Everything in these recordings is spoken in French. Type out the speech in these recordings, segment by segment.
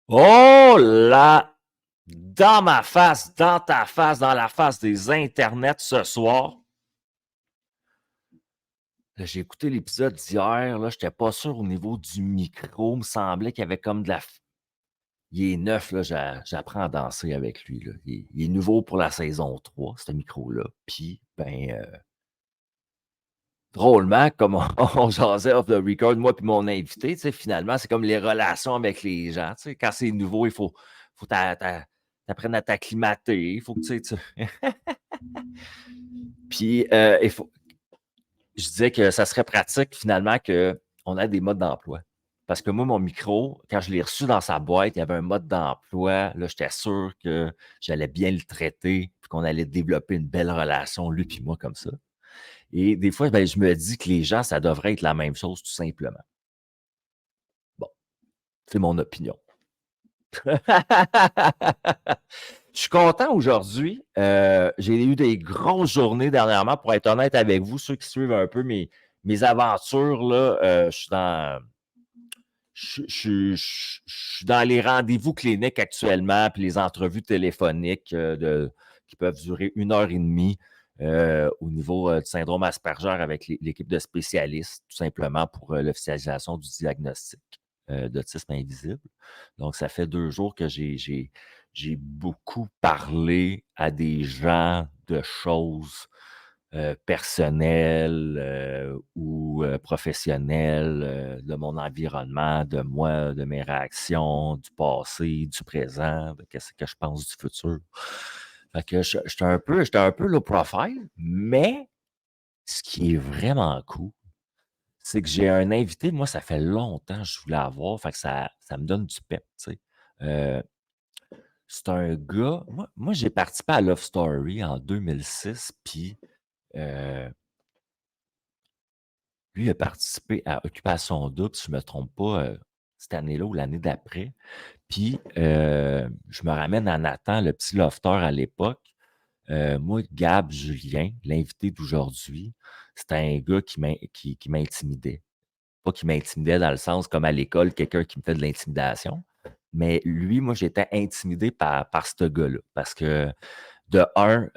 Oh là! Dans ma face, dans ta face, dans la face des internets ce soir. Là, j'ai écouté l'épisode d'hier. Là, j'étais pas sûr au niveau du micro. Il me semblait qu'il y avait comme de la. Il est neuf, là, j'apprends à danser avec lui. Là. Il est nouveau pour la saison 3, ce micro-là. Puis, drôlement, comme on jasait off the record, moi puis mon invité, finalement, c'est comme les relations avec les gens. Quand c'est nouveau, faut t'apprennes à t'acclimater. Il faut que tu. Puis, je disais que ça serait pratique finalement qu'on ait des modes d'emploi. Parce que moi, mon micro, quand je l'ai reçu dans sa boîte, il y avait un mode d'emploi. Là, j'étais sûr que j'allais bien le traiter, puis qu'on allait développer une belle relation, lui puis moi, comme ça. Et des fois, je me dis que les gens, ça devrait être la même chose, tout simplement. Bon, c'est mon opinion. Je suis content aujourd'hui. J'ai eu des grosses journées dernièrement, pour être honnête avec vous, ceux qui suivent un peu mes aventures, là, je suis dans les rendez-vous cliniques actuellement, puis les entrevues téléphoniques qui peuvent durer 1 heure et demie au niveau du syndrome Asperger avec l'équipe de spécialistes, tout simplement pour l'officialisation du diagnostic d'autisme invisible. Donc, ça fait 2 jours que j'ai beaucoup parlé à des gens de choses personnelles ou professionnelles, de mon environnement, de moi, de mes réactions, du passé, du présent, de qu'est-ce que je pense du futur. Fait que j'étais un peu low profile, mais ce qui est vraiment cool, c'est que j'ai un invité, moi, ça fait longtemps que je voulais avoir, fait que ça me donne du pep, tu sais. Euh, c'est un gars, moi j'ai participé à Love Story en 2006, puis euh, lui il a participé à Occupation Double, si je ne me trompe pas, cette année-là ou l'année d'après. Puis je me ramène à Nathan, le petit lofter à l'époque. Moi, Gab Julien, l'invité d'aujourd'hui, c'était un gars qui m'intimidait. Pas qui m'intimidait dans le sens comme à l'école, quelqu'un qui me fait de l'intimidation. Mais lui, moi, j'étais intimidé par ce gars-là. Parce que, de un,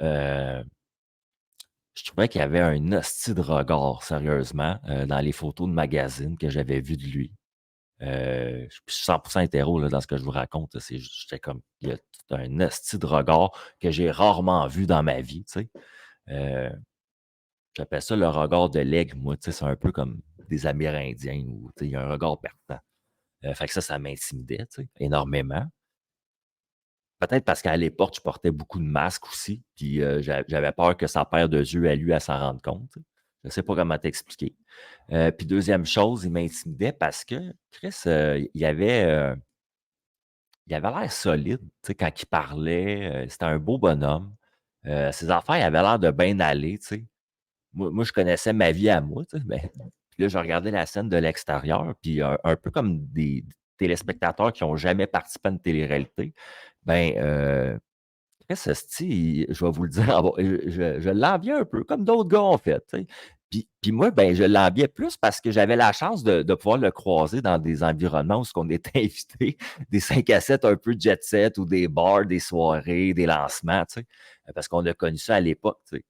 je trouvais qu'il y avait un hostie de regard, sérieusement, dans les photos de magazine que j'avais vues de lui. Je suis 100% hétéro là, dans ce que je vous raconte. J'étais comme, il y a un hostie de regard que j'ai rarement vu dans ma vie. Tu sais. Euh, J'appelle ça le regard de l'aigle, moi. Tu sais, c'est un peu comme des Amérindiens où tu sais, il y a un regard perçant. Fait que ça m'intimidait, tu sais, énormément. Peut-être parce qu'à l'époque, je portais beaucoup de masques aussi, puis j'avais peur que sa paire de yeux à lui, elle s'en rende compte. Tu sais. Je ne sais pas comment t'expliquer. Puis deuxième chose, il m'intimidait parce que Chris, il avait l'air solide, tu sais, quand il parlait. C'était un beau bonhomme. Ses affaires, il avait l'air de bien aller, tu sais. Moi, je connaissais ma vie à moi, tu sais, mais puis là, je regardais la scène de l'extérieur, puis un peu comme des téléspectateurs qui n'ont jamais participé à une télé-réalité, ben, Chris esti, je vais vous le dire, je l'enviais un peu, comme d'autres gars ont fait, tu sais. Puis moi, ben, je l'enviais plus parce que j'avais la chance de pouvoir le croiser dans des environnements où on était invité, des 5 à 7 un peu jet set ou des bars, des soirées, des lancements, tu sais, parce qu'on a connu ça à l'époque, tu sais.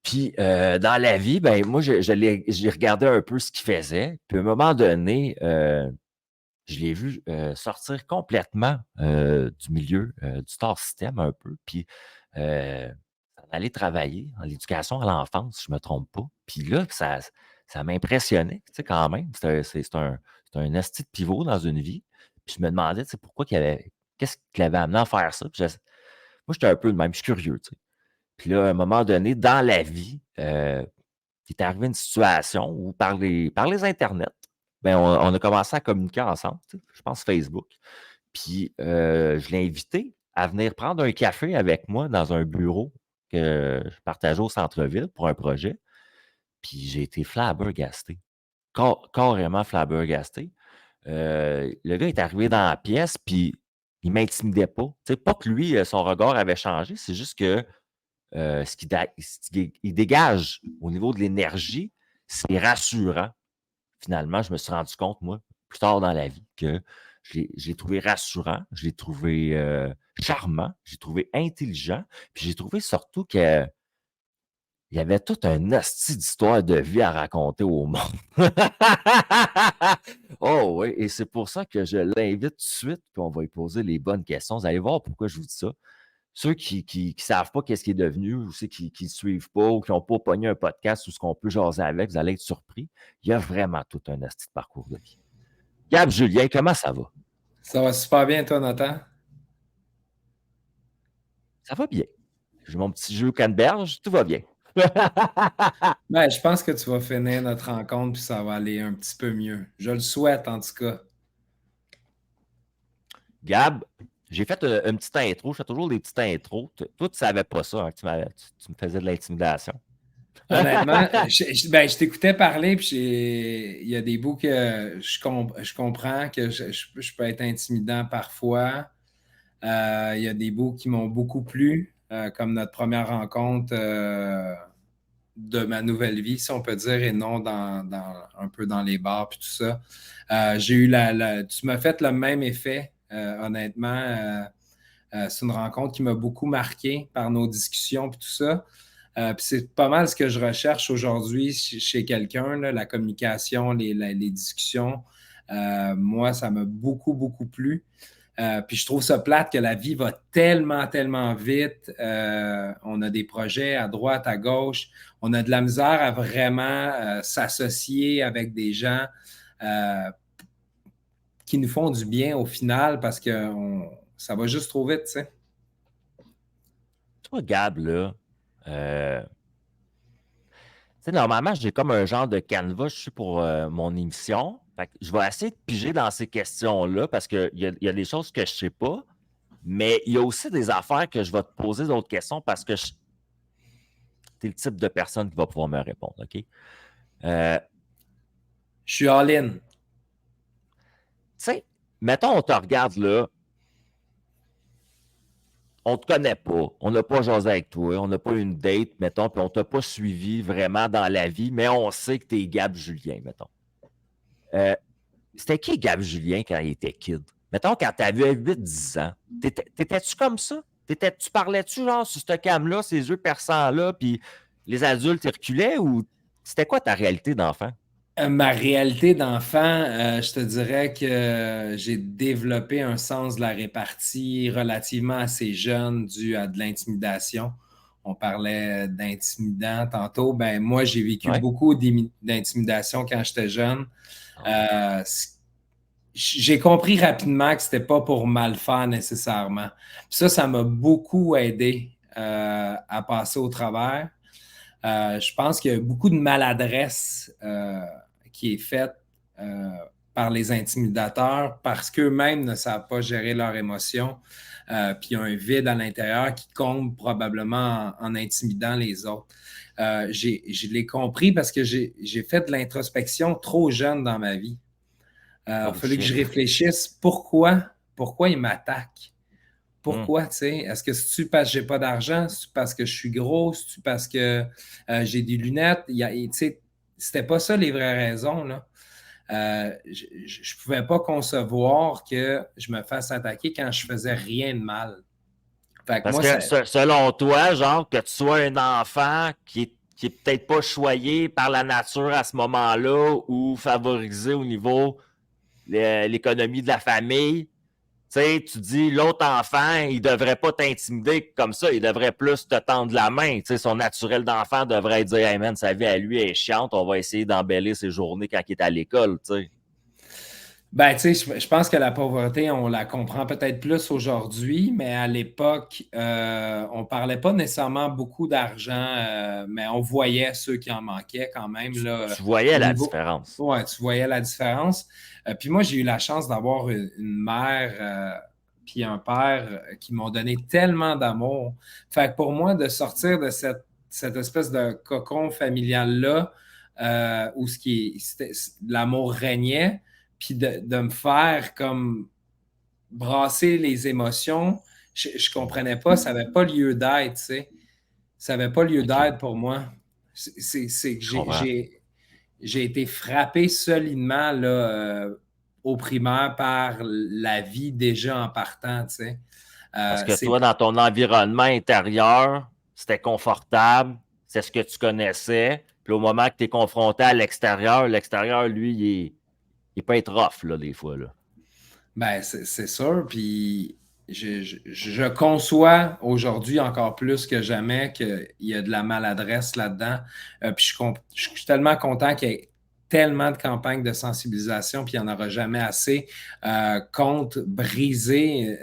Puis dans la vie, ben moi, j'ai regardé un peu ce qu'il faisait. Puis à un moment donné, je l'ai vu sortir complètement du milieu du star system un peu. Puis aller travailler en l'éducation à l'enfance, si je ne me trompe pas. Puis là, ça m'impressionnait, tu sais, quand même. C'est un esti de pivot dans une vie. Puis je me demandais, tu sais, qu'est-ce qui l'avait amené à faire ça? Moi, j'étais un peu de même, je suis curieux, tu sais. Puis là, à un moment donné, dans la vie, il est arrivé une situation où par les internets, ben, on a commencé à communiquer ensemble, tu sais, je pense Facebook. Puis je l'ai invité à venir prendre un café avec moi dans un bureau que je partageais au centre-ville pour un projet. Puis j'ai été flabbergasté. Carrément flabbergasté. Le gars est arrivé dans la pièce, puis il ne m'intimidait pas. Tu sais, pas que lui, son regard avait changé, c'est juste que il dégage au niveau de l'énergie, c'est rassurant. Finalement, je me suis rendu compte, moi, plus tard dans la vie, que Je l'ai trouvé rassurant, je l'ai trouvé charmant, j'ai trouvé intelligent, puis j'ai trouvé surtout qu'il y avait toute un hostie d'histoire de vie à raconter au monde. Oh oui, et c'est pour ça que je l'invite tout de suite, puis on va lui poser les bonnes questions. Vous allez voir pourquoi je vous dis ça. Ceux qui savent pas qu'est-ce qu'il est devenu, ou ceux qui ne suivent pas, ou qui n'ont pas pogné un podcast ou ce qu'on peut jaser avec, vous allez être surpris. Il y a vraiment tout un hostie de parcours de vie. Gab, Julien, comment ça va? Ça va super bien, toi, Nathan? Ça va bien. J'ai mon petit jeu canneberge, tout va bien. Ben, je pense que tu vas finir notre rencontre puis ça va aller un petit peu mieux. Je le souhaite, en tout cas. Gab, j'ai fait une petite intro. Je fais toujours des petites intros. Toi, tu savais pas ça, hein, que tu me faisais de l'intimidation. Honnêtement, je t'écoutais parler puis il y a des bouts que je comprends que je peux être intimidant parfois. Il y a des bouts qui m'ont beaucoup plu, comme notre première rencontre de ma nouvelle vie, si on peut dire, et non un peu dans les bars puis tout ça. J'ai eu tu m'as fait le même effet, honnêtement. C'est une rencontre qui m'a beaucoup marqué par nos discussions puis tout ça. Puis c'est pas mal ce que je recherche aujourd'hui chez quelqu'un, là, la communication, les discussions. Moi, ça m'a beaucoup, beaucoup plu. Puis je trouve ça plate que la vie va tellement, tellement vite. On a des projets à droite, à gauche. On a de la misère à vraiment s'associer avec des gens euh, qui nous font du bien au final parce que ça va juste trop vite, tu sais. Toi, Gab, là, tu sais, normalement, j'ai comme un genre de canevas, je suis pour mon émission. Fait que je vais essayer de piger dans ces questions-là parce qu'il y a des choses que je sais pas, mais il y a aussi des affaires que je vais te poser d'autres questions parce que tu es le type de personne qui va pouvoir me répondre, OK? Tu Je suis all-in. sais, mettons, on te regarde là, on te connaît pas, on n'a pas jasé avec toi, on n'a pas eu une date, mettons, puis on t'a pas suivi vraiment dans la vie, mais on sait que t'es Gab Julien, mettons. Euh, C'était qui Gab Julien quand il était kid? Mettons, quand t'avais 8-10 ans, t'étais-tu comme ça? Tu parlais-tu genre sur ce cam-là, ces yeux perçants-là, puis les adultes ils reculaient, ou c'était quoi ta réalité d'enfant? Ma réalité d'enfant, je te dirais que j'ai développé un sens de la répartie relativement assez jeune dû à de l'intimidation. On parlait d'intimidant tantôt. Ben, moi, j'ai vécu Ouais? beaucoup d'intimidation quand j'étais jeune. Ah ouais. Euh, j'ai compris rapidement que c'était pas pour mal faire nécessairement. Puis ça m'a beaucoup aidé à passer au travers. Je pense qu'il y a beaucoup de maladresse qui est faite euh, par les intimidateurs parce qu'eux-mêmes ne savent pas gérer leurs émotions. Puis il y a un vide à l'intérieur qui comble probablement en intimidant les autres. Je l'ai compris parce que j'ai fait de l'introspection trop jeune dans ma vie. Il a Oh fallu que shit. je réfléchisse pourquoi ils m'attaquent. Hmm. Pourquoi, tu sais? Est-ce que c'est-tu parce que j'ai pas d'argent? C'est-tu parce que je suis gros? C'est-tu parce que j'ai des lunettes? Tu sais, c'était pas ça les vraies raisons, là. Je pouvais pas concevoir que je me fasse attaquer quand je faisais rien de mal. Fait que Parce moi, que ça, selon toi, genre, que tu sois un enfant qui est peut-être pas choyé par la nature à ce moment-là ou favorisé au niveau de l'économie de la famille, tu sais, tu dis l'autre enfant, il devrait pas t'intimider comme ça, il devrait plus te tendre la main. Tu sais, son naturel d'enfant devrait dire hey man, sa vie à lui est chiante, on va essayer d'embellir ses journées quand il est à l'école, tu sais. ben, tu sais, je pense que la pauvreté, on la comprend peut-être plus aujourd'hui, mais à l'époque, on parlait pas nécessairement beaucoup d'argent, mais on voyait ceux qui en manquaient quand même, là, Tu voyais au la niveau. différence. Ouais, tu voyais la différence. Puis moi, j'ai eu la chance d'avoir une mère, puis un père qui m'ont donné tellement d'amour. Fait que pour moi, de sortir de cette espèce de cocon familial-là, où l'amour régnait, puis de me faire comme brasser les émotions, je comprenais pas, ça n'avait pas lieu d'être, tu sais. Ça n'avait pas lieu OK, d'être pour moi. C'est que je comprends. j'ai été frappé solidement là, au primaire par la vie déjà en partant, tu sais. Parce que C'est toi, dans ton environnement intérieur, c'était confortable, c'est ce que tu connaissais. Puis au moment que tu es confronté à l'extérieur, lui, il peut être rough, là, des fois. Là. Ben, c'est sûr. Puis je conçois aujourd'hui encore plus que jamais qu'il y a de la maladresse là-dedans. Puis je suis tellement content qu'il y ait tellement de campagnes de sensibilisation, puis il n'y en aura jamais assez, contre briser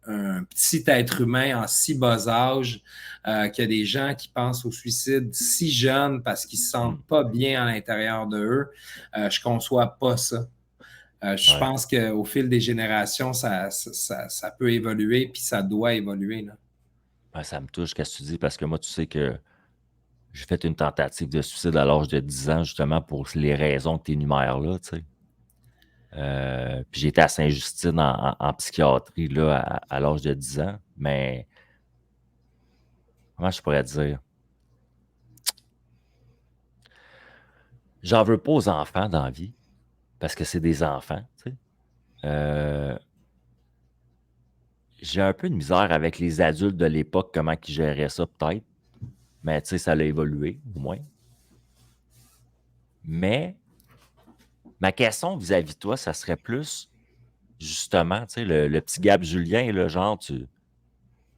un petit être humain en si bas âge, qu'il y a des gens qui pensent au suicide si jeunes parce qu'ils ne se Hmm. sentent pas bien à l'intérieur d'eux. Je ne conçois pas ça. Je Ouais. pense qu'au fil des générations, ça peut évoluer, puis ça doit évoluer, là. Ben, ça me touche, qu'est-ce que tu dis, parce que moi, tu sais que j'ai fait une tentative de suicide à l'âge de 10 ans, justement, pour les raisons que tu énumères là, tu sais. Puis j'étais à Saint-Justine en psychiatrie là, à l'âge de 10 ans. Mais comment je pourrais dire? J'en veux pas aux enfants dans la vie, parce que c'est des enfants, tu sais. Euh, j'ai un peu de misère avec les adultes de l'époque, comment ils géraient ça peut-être. Mais tu sais, ça a évolué, au moins. Mais ma question vis-à-vis de toi, ça serait plus, justement, tu sais, le petit Gab Julien, là, genre, tu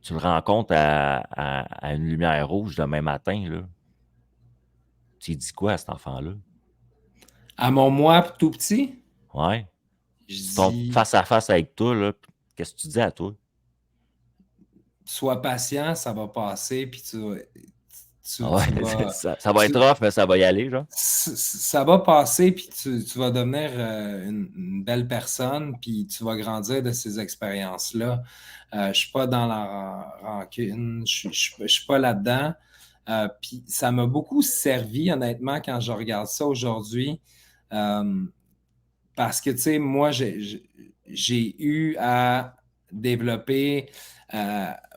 le rencontres à une lumière rouge demain matin, là. Tu lui dis quoi à cet enfant-là? À mon moi tout petit, Ouais. je Tu tombes dis face à face avec toi, là. Qu'est-ce que tu dis à toi? sois patient, ça va passer, puis Ah ouais, tu vas. ça va être rough, mais ça va y aller, genre. Ça va passer, puis tu vas devenir une belle personne, puis tu vas grandir de ces expériences-là. Je ne suis pas dans la rancune, je suis pas là-dedans. Puis ça m'a beaucoup servi, honnêtement, quand je regarde ça aujourd'hui. Euh, Parce que, tu sais, moi, j'ai eu à développer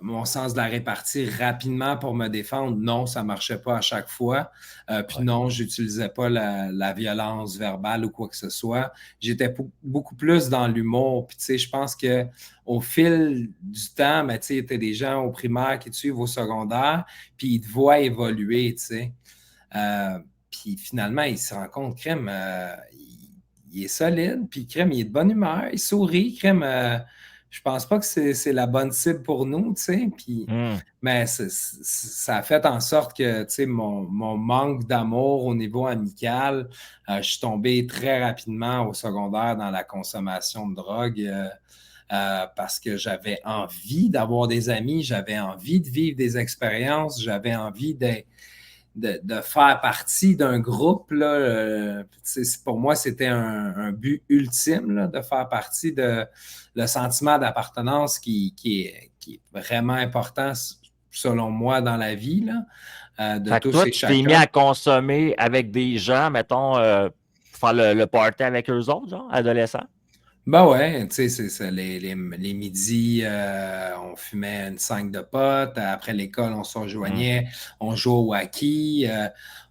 mon sens de la répartie rapidement pour me défendre. Non, ça ne marchait pas à chaque fois. Puis Ouais. non, je n'utilisais pas la violence verbale ou quoi que ce soit. J'étais beaucoup plus dans l'humour. Puis, tu sais, je pense qu'au fil du temps, ben, tu sais, il y a des gens au primaire qui te suivent au secondaire, puis ils te voient évoluer, tu sais. Puis finalement, il se rend compte, crème, il est solide, puis crème, il est de bonne humeur, il sourit, crème. Je pense pas que c'est la bonne cible pour nous, tu sais. Puis, Hmm. mais ça a fait en sorte que, tu sais, mon manque d'amour au niveau amical, je suis tombé très rapidement au secondaire dans la consommation de drogue. Parce que j'avais envie d'avoir des amis, j'avais envie de vivre des expériences, j'avais envie de faire partie d'un groupe. Là, pour moi, c'était un but ultime là, de faire partie de le sentiment d'appartenance qui est vraiment important, selon moi, dans la vie là, de Fait que tous toi, et tu t'es mis chacun. à consommer avec des gens, mettons, pour faire le party avec eux autres, genre, adolescents? Ben ouais, tu sais, les midis, on fumait une 5 de potes. Après l'école, on se Hmm. rejoignait, on jouait au hockey.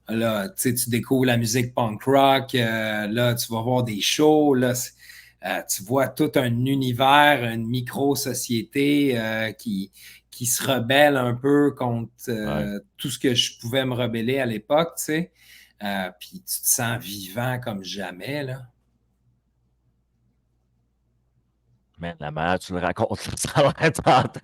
Là, tu sais, tu découvres la musique punk rock. Là, tu vas voir des shows. Là, tu vois tout un univers, une micro-société qui se rebelle un peu contre Ouais. tout ce que je pouvais me rebeller à l'époque, tu sais. Puis tu te sens vivant comme jamais, là. Man, la manière tu le racontes, là, ça va être tentant.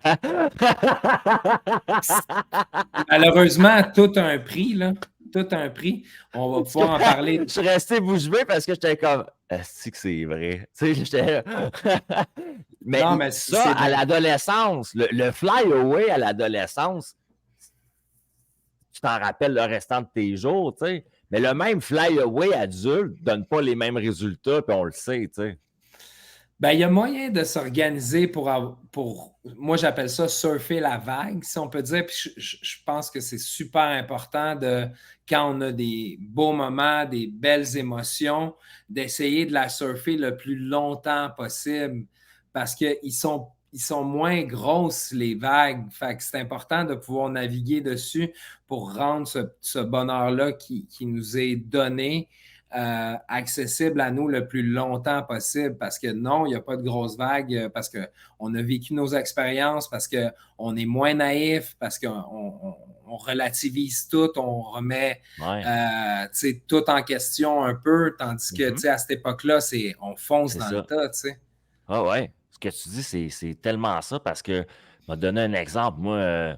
Malheureusement, tout a un prix, là. Tout a un prix. On va pouvoir en Je parler. suis resté bouche bée parce que j'étais comme, est-ce que c'est vrai? Tu sais, j'étais. Mais Non, mais ça, c'est à de. l'adolescence, le fly-away à l'adolescence, tu t'en rappelles le restant de tes jours, tu sais. Mais le même fly-away adulte donne pas les mêmes résultats, puis on le sait, tu sais. Ben, il y a moyen de s'organiser pour, moi, j'appelle ça surfer la vague, si on peut dire. Puis je pense que c'est super important de, quand on a des beaux moments, des belles émotions, d'essayer de la surfer le plus longtemps possible parce ils sont moins grosses, les vagues. Fait que c'est important de pouvoir naviguer dessus pour rendre ce bonheur-là qui nous est donné accessible à nous le plus longtemps possible. Parce que non, il n'y a pas de grosses vagues, parce qu'on a vécu nos expériences, parce qu'on est moins naïf, parce qu'on relativise tout, on remet Ouais. tout en question un peu, tandis que à cette époque-là, on fonce C'est dans le ça. tas. Ah ouais. Ce que tu dis, c'est tellement ça parce que, je vais te donner un exemple. Moi,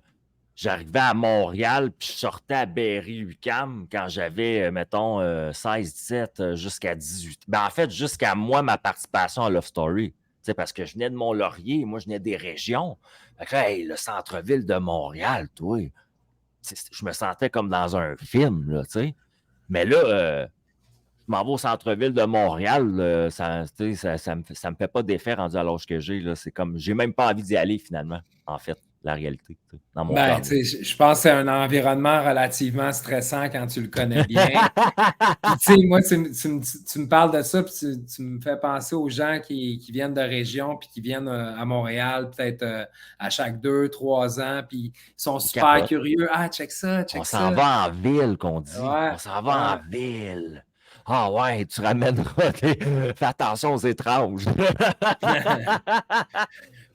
j'arrivais à Montréal, puis je sortais à Berry-UQAM quand j'avais, mettons, 16-17 jusqu'à 18. Ben, en fait, jusqu'à moi, ma participation à Love Story. Tu sais, parce que je venais de Mont-Laurier, moi, je venais des régions. Fait que, hey, le centre-ville de Montréal, toi, je me sentais comme dans un film, là, tu sais. Mais là, je m'en vais au centre-ville de Montréal, ça me fait pas d'effet rendu à l'âge que j'ai, là. C'est comme, j'ai même pas envie d'y aller, finalement, en fait, la réalité, tu sais, dans mon Ben, cas, moi. tu sais, je pense que c'est un environnement relativement stressant quand tu le connais bien. Puis, tu sais, moi, tu me parles de ça, puis tu me fais penser aux gens qui viennent de région, puis qui viennent à Montréal, peut-être à chaque 2, 3 ans, puis ils sont Ils super capotent. curieux. Ah, check ça, On check s'en ça. va en ville, qu'on dit. Ouais, On s'en va en ouais. ville. Ah ouais, tu ramèneras Fais attention aux étranges.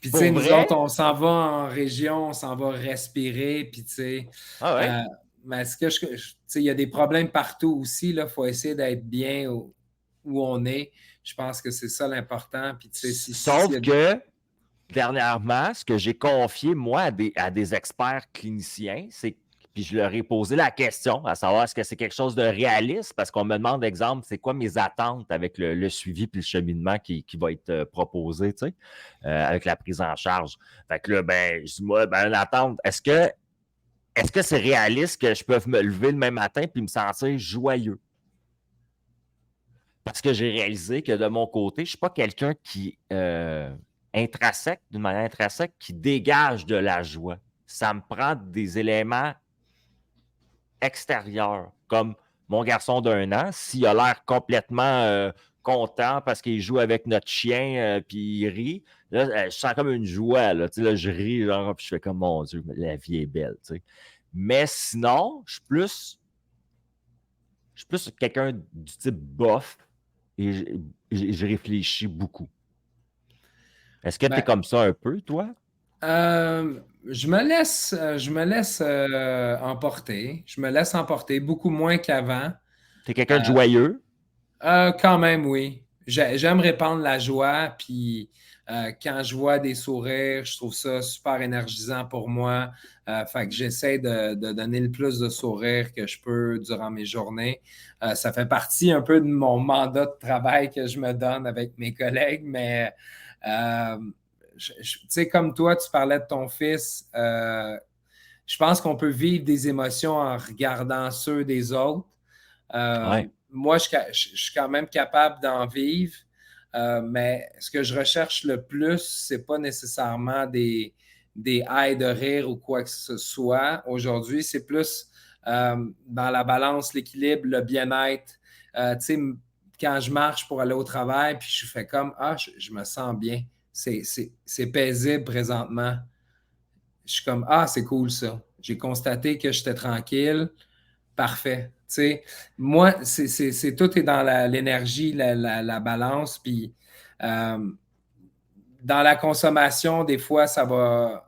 Puis, tu sais, Pour nous autres, vrai? on s'en va en région, on s'en va respirer, puis, tu sais, Ah ouais? euh, mais est-ce que tu sais, il y a des problèmes partout aussi, là, il faut essayer d'être bien où on est. Je pense que c'est ça l'important. Puis, tu sais, s'il y Sauf a que, dernièrement, ce que j'ai confié, moi, à des experts cliniciens, c'est puis je leur ai posé la question, à savoir est-ce que c'est quelque chose de réaliste, parce qu'on me demande, exemple, c'est quoi mes attentes avec le suivi puis le cheminement qui va être proposé, tu sais, avec la prise en charge. Fait que là, ben, je dis, moi, ben, une attente, est-ce que c'est réaliste que je peux me lever le même matin puis me sentir joyeux? Parce que j'ai réalisé que de mon côté, je ne suis pas quelqu'un qui intrinsèque, d'une manière intrinsèque, qui dégage de la joie. Ça me prend des éléments extérieurs, comme mon garçon d'1 an, s'il a l'air complètement content parce qu'il joue avec notre chien puis il rit, là, je sens comme une joie. Là, là, je ris, genre, puis je fais comme mon Dieu, la vie est belle. T'sais. Mais sinon, je suis plus quelqu'un du type bof et je réfléchis beaucoup. Est-ce que tu es ben, comme ça un peu, toi? je me laisse emporter. Je me laisse emporter beaucoup moins qu'avant. Tu es quelqu'un de Euh, joyeux? Quand même, oui. J'aime répandre la joie, puis quand je vois des sourires, je trouve ça super énergisant pour moi. Fait que j'essaie de donner le plus de sourires que je peux durant mes journées. Ça fait partie un peu de mon mandat de travail que je me donne avec mes collègues, mais euh, tu sais, comme toi, tu parlais de ton fils, je pense qu'on peut vivre des émotions en regardant ceux des autres. Ouais. Moi, je suis quand même capable d'en vivre, mais ce que je recherche le plus, c'est pas nécessairement des highs de rire ou quoi que ce soit. Aujourd'hui, c'est plus dans la balance, l'équilibre, le bien-être. Tu sais, quand je marche pour aller au travail, puis je fais comme, ah, je me sens bien. C'est paisible présentement. Je suis comme, ah, c'est cool ça. J'ai constaté que j'étais tranquille. Parfait. Tu sais, moi, tout est dans l'énergie, la balance. Puis dans la consommation, des fois, ça va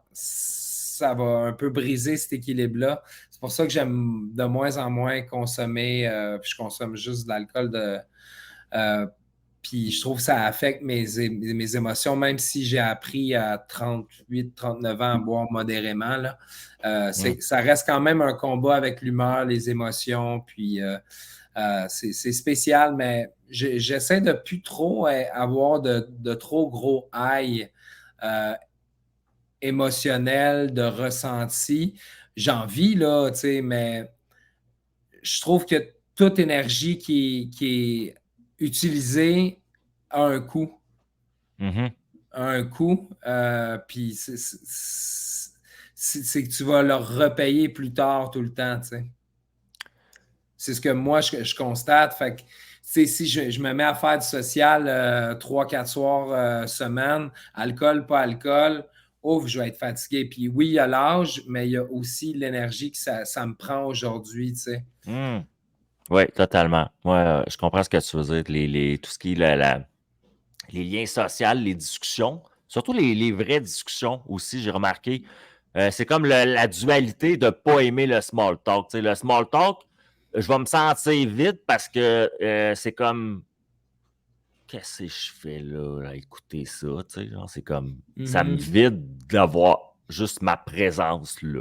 un peu briser cet équilibre-là. C'est pour ça que j'aime de moins en moins consommer. Puis je consomme juste de l'alcool euh, puis je trouve que ça affecte mes émotions, même si j'ai appris à 38, 39 ans à boire modérément. Là. Hmm. Ça reste quand même un combat avec l'humeur, les émotions, puis c'est spécial, mais j'essaie de plus trop avoir de trop gros high euh, émotionnels, de ressenti. J'en vis, là, tu sais, mais je trouve que toute énergie qui est utilisée a un coût. Mhm. Puis c'est que tu vas le repayer plus tard tout le temps, tu sais. C'est ce que moi, je constate. Fait que, tu sais, si je me mets à faire du social 3, 4 soirs semaine, alcool, pas alcool, ouf, je vais être fatigué. Puis oui, il y a l'âge, mais il y a aussi l'énergie que ça me prend aujourd'hui, tu sais. Hmm. Oui, totalement. Moi, je comprends ce que tu veux dire. Tout ce qui est les liens sociaux, les discussions, surtout les vraies discussions aussi, j'ai remarqué. C'est comme la dualité de ne pas aimer le small talk. Tu sais, le small talk, je vais me sentir vide parce que c'est comme qu'est-ce que je fais là, à écouter ça? Tu sais, genre, c'est comme ça me Mhm. vide d'avoir juste ma présence là.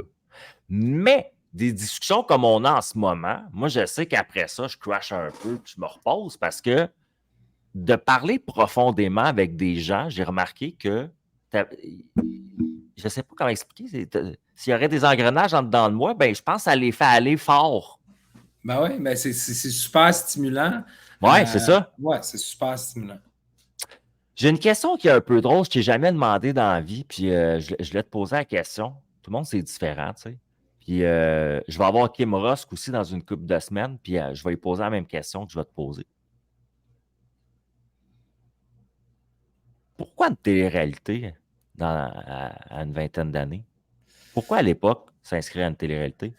Mais des discussions comme on a en ce moment, moi, je sais qu'après ça, je crash un peu puis je me repose parce que de parler profondément avec des gens, j'ai remarqué que je ne sais pas comment expliquer. S'il y aurait des engrenages en dedans de moi, ben, je pense que ça les fait aller fort. Ben oui, ben c'est super stimulant. Ouais, c'est ça. Ouais, c'est super stimulant. J'ai une question qui est un peu drôle, je t'ai jamais demandé dans la vie, puis je voulais te poser la question. Tout le monde, c'est différent, tu sais. Puis je vais avoir Kim Rusk aussi dans une couple de semaines, puis je vais lui poser la même question que je vais te poser. Pourquoi une télé-réalité à une vingtaine d'années? Pourquoi à l'époque s'inscrire à une télé-réalité?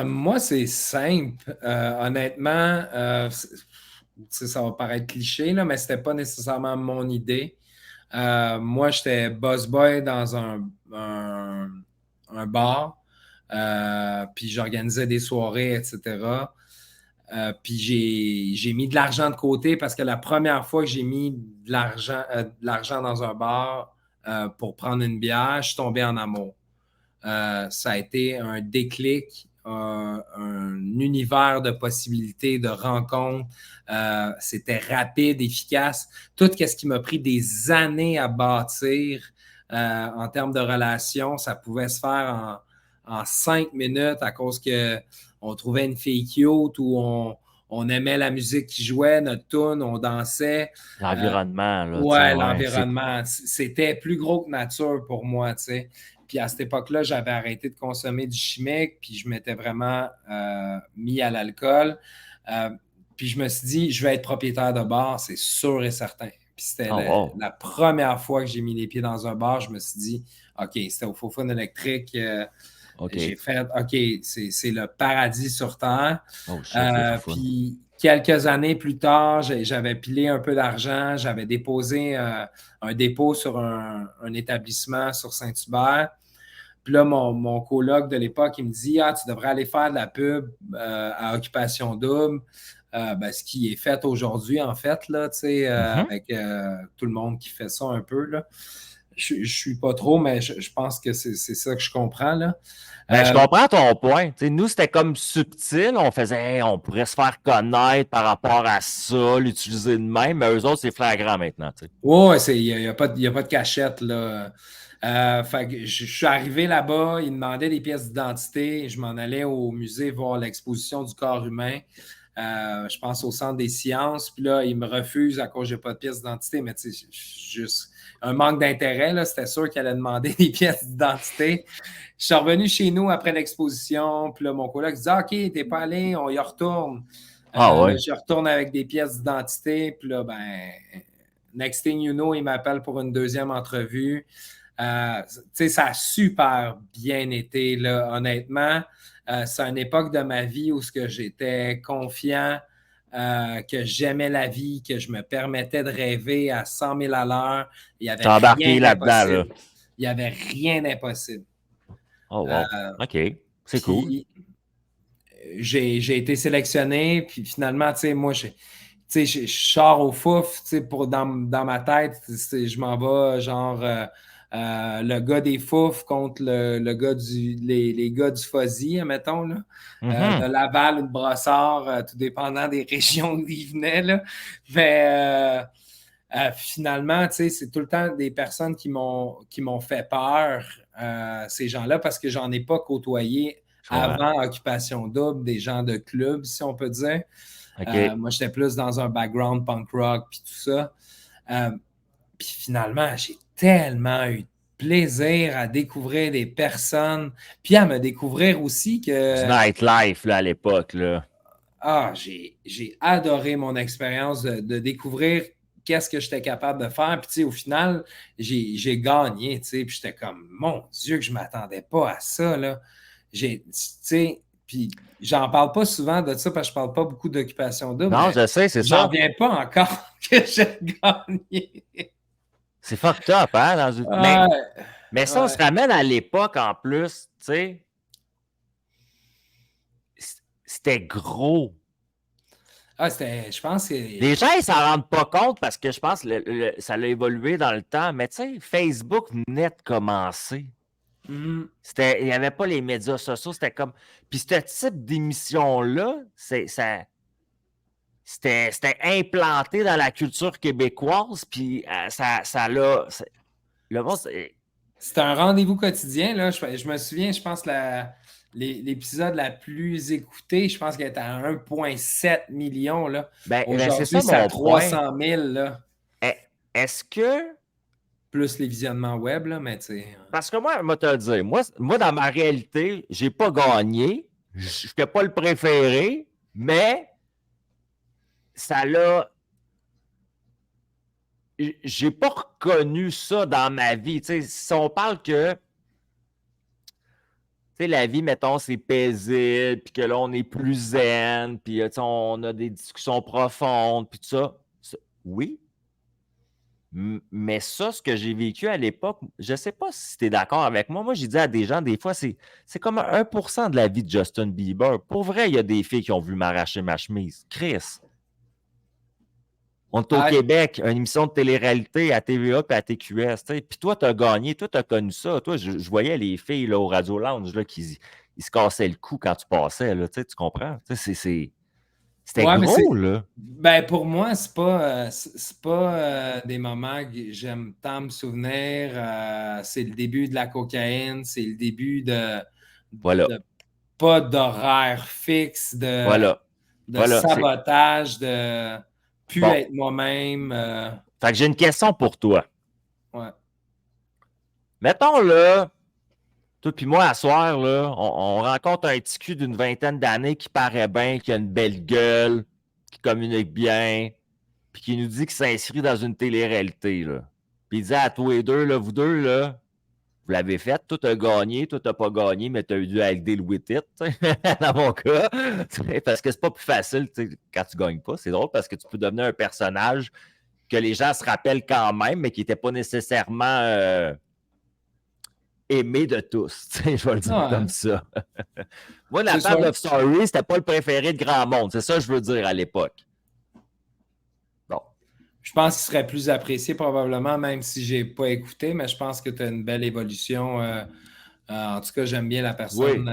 Moi, c'est simple. Honnêtement, ça va paraître cliché, là, mais c'était pas nécessairement mon idée. Moi, j'étais boss boy dans un bar, puis j'organisais des soirées, etc. Puis j'ai mis de l'argent de côté parce que la première fois que j'ai mis de l'argent dans un bar pour prendre une bière, je suis tombé en amour. Ça a été un déclic, un univers de possibilités, de rencontres. C'était rapide, efficace. Tout ce qui m'a pris des années à bâtir en termes de relations, ça pouvait se faire en 5 minutes à cause que on trouvait une fille cute ou on aimait la musique qui jouait, notre tune, on dansait. Euh, L'environnement, là, tu sais, ouais, ouais, c'est... l'environnement, c'était plus gros que nature pour moi, tu sais. Puis à cette époque-là, j'avais arrêté de consommer du chimique, puis je m'étais vraiment mis à l'alcool. Euh, puis je me suis dit, je vais être propriétaire de bar, c'est sûr et certain. Puis c'était Oh, la, wow. la première fois que j'ai mis les pieds dans un bar, je me suis dit, OK, c'était au Faux Fun électrique. J'ai OK. fait, OK, c'est le paradis sur Terre. Oh shit, les foufounes. Puis quelques années plus tard, j'avais pilé un peu d'argent, j'avais déposé un dépôt sur un établissement sur Saint-Hubert. Puis là, mon coloc de l'époque, il me dit, ah, tu devrais aller faire de la pub à Occupation Double. Ce qui est fait aujourd'hui, en fait, là, tu sais, Mhm. avec tout le monde qui fait ça un peu, là. Je suis pas trop, mais je pense que c'est ça que je comprends, là. Ben, je Euh, comprends ton point. Tu sais, nous, c'était comme subtil. On faisait, hey, on pourrait se faire connaître par rapport à ça, l'utiliser de même, mais eux autres, c'est flagrant maintenant. Tu sais. Ouais, il n'y a, pas y a pas de cachette, là. Fait que je suis arrivé là-bas, ils demandaient des pièces d'identité. Je m'en allais au musée voir l'exposition du corps humain. Je pense au Centre des sciences. Puis là, ils me refusent à cause que je n'ai pas de pièces d'identité. Mais tu sais, juste un manque d'intérêt, là. C'était sûr qu'elle allait demander des pièces d'identité. Je suis revenu chez nous après l'exposition. Puis là, mon collègue dit, ah, OK, t'es pas allé, on y retourne. Ah Là, ouais. je retourne avec des pièces d'identité. Puis là, ben, next thing you know, il m'appelle pour une deuxième entrevue. Ça a super bien été, là, honnêtement. C'est une époque de ma vie où j'étais confiant, que j'aimais la vie, que je me permettais de rêver à 100 000 à l'heure. Il n'y avait T'as rien embarqué là-dedans, là. d'impossible. Il n'y avait rien d'impossible. Oh Euh, wow. OK. C'est cool. puis j'ai été sélectionné, puis finalement, tu sais, moi, je sors au fouf, dans ma tête, je m'en vais genre le gars des fouf contre le gars les gars du Fuzzy, admettons, là. De Mhm. Laval ou de Brossard, tout dépendant des régions où ils venaient, là. Mais finalement, c'est tout le temps des personnes qui m'ont fait peur, ces gens-là, parce que j'en ai pas côtoyé Je comprends. avant Occupation Double, des gens de club, si on peut dire. OK. Moi, j'étais plus dans un background punk rock puis tout ça. Euh, Puis finalement, j'ai tellement eu de plaisir à découvrir des personnes, puis à me découvrir aussi Du que nightlife, là, à l'époque, là. j'ai adoré mon expérience de découvrir qu'est-ce que j'étais capable de faire. Puis, au final, j'ai gagné, puis j'étais comme, mon Dieu, que je ne m'attendais pas à ça, là. Tu sais, Puis j'en parle pas souvent de ça parce que je parle pas beaucoup d'occupation double, Non, mais je sais, c'est j'en ça. viens pas encore que j'ai gagné. C'est fucked up, hein? Ouais, Mais ça, on se ouais. ramène à l'époque en plus, tu sais. C'était gros. Ah, je pense que. Les gens, ils s'en rendent pas compte parce que je pense que ça a évolué dans le temps. Mais tu sais, Facebook venait de commencer. Il n'y avait pas les médias sociaux. C'était comme. Puis ce type d'émission-là, c'était implanté dans la culture québécoise. Puis ça l'a. Le monde, C'était un rendez-vous quotidien, là. Je me souviens, je pense, l'épisode la plus écoutée, je pense qu'elle était à 1,7 million, là. c'est Aujourd'hui, ça c'est à mon point. 300 000, là. Est-ce que. Plus les visionnements web, là, mais tu sais. Parce que moi te le dire, moi, dans ma réalité, j'ai pas gagné. Je n'étais pas le préféré, mais ça l'a. J'ai pas reconnu ça dans ma vie. Tu sais, si on parle que la vie, mettons, c'est paisible, puis que là, on est plus zen, puis on a des discussions profondes, puis tout ça. Oui. Mais ça, ce que j'ai vécu à l'époque, je ne sais pas si tu es d'accord avec moi. Moi, j'ai dit à des gens, des fois, c'est comme 1% de la vie de Justin Bieber. Pour vrai, il y a des filles qui ont voulu m'arracher ma chemise. Chris, on est au Québec, une émission de télé-réalité à TVA et à TQS. Puis toi, tu as gagné, toi, tu as connu ça. Toi, je voyais les filles là, au Radio Lounge là, qui ils se cassaient le cou quand tu passais. Là, tu comprends? C'était Ouais, mais gros, là. Ben pour moi, c'est pas des moments que j'aime tant me souvenir. C'est le début de la cocaïne, c'est le début Voilà. de pas d'horaire fixe, Voilà. de sabotage, de plus bon. être moi-même. Fait que j'ai une question pour toi. Ouais. Mettons, là, toi puis moi, à soir, là, on rencontre un petit cul d'une vingtaine d'années qui paraît bien, qui a une belle gueule, qui communique bien, puis qui nous dit qu'il s'inscrit dans une télé-réalité, là. Puis il dit à tous les deux, là, vous deux, là, vous l'avez fait, toi, t'as gagné, toi, t'as pas gagné, mais t'as eu dû avec des Louis Tite, dans mon cas. Parce que c'est pas plus facile quand tu gagnes pas. C'est drôle parce que tu peux devenir un personnage que les gens se rappellent quand même, mais qui n'était pas nécessairement aimé de tous. Je vais le dire comme ça. Moi, Nathan Love Story, c'était pas le préféré de grand monde. C'est ça que je veux dire à l'époque. Bon. Je pense qu'il serait plus apprécié probablement, même si j'ai pas écouté, mais je pense que tu as une belle évolution. En tout cas, j'aime bien la personne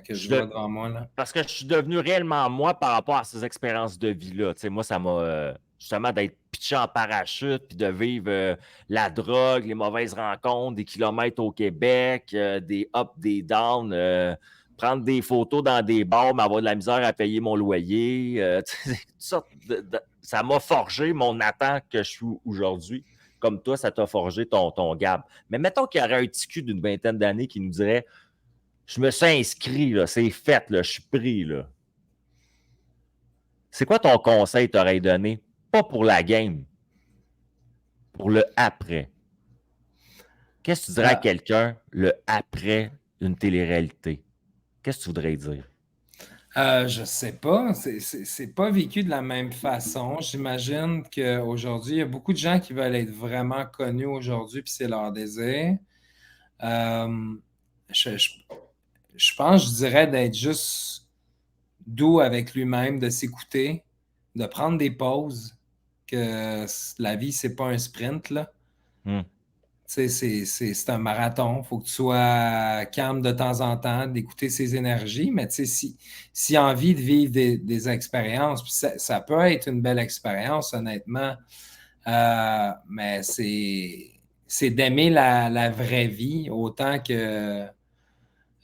que je vois devant moi. Là. Parce que je suis devenu réellement moi par rapport à ces expériences de vie-là. Moi, ça m'a justement d'être pitché en parachute, puis de vivre la drogue, les mauvaises rencontres, des kilomètres au Québec, des ups, des downs, prendre des photos dans des bars, mais avoir de la misère à payer mon loyer. Ça m'a forgé mon Nathan que je suis aujourd'hui. Comme toi, ça t'a forgé ton Gab. Mais mettons qu'il y aurait un petit cul d'une vingtaine d'années qui nous dirait je me suis inscrit, là, c'est fait, là, je suis pris. Là. C'est quoi ton conseil que tu aurais donné? Pas pour la game, pour le après. Qu'est-ce que tu dirais à quelqu'un le après une télé-réalité? Qu'est-ce que tu voudrais dire? Je sais pas. C'est pas vécu de la même façon. J'imagine qu'aujourd'hui, il y a beaucoup de gens qui veulent être vraiment connus aujourd'hui, puis c'est leur désir. Je pense, je dirais d'être juste doux avec lui-même, de s'écouter, de prendre des pauses, que la vie, c'est pas un sprint, là. C'est un marathon. Il faut que tu sois calme de temps en temps, d'écouter ses énergies. Mais si envie de vivre des expériences, puis ça peut être une belle expérience, honnêtement, mais c'est d'aimer la vraie vie autant que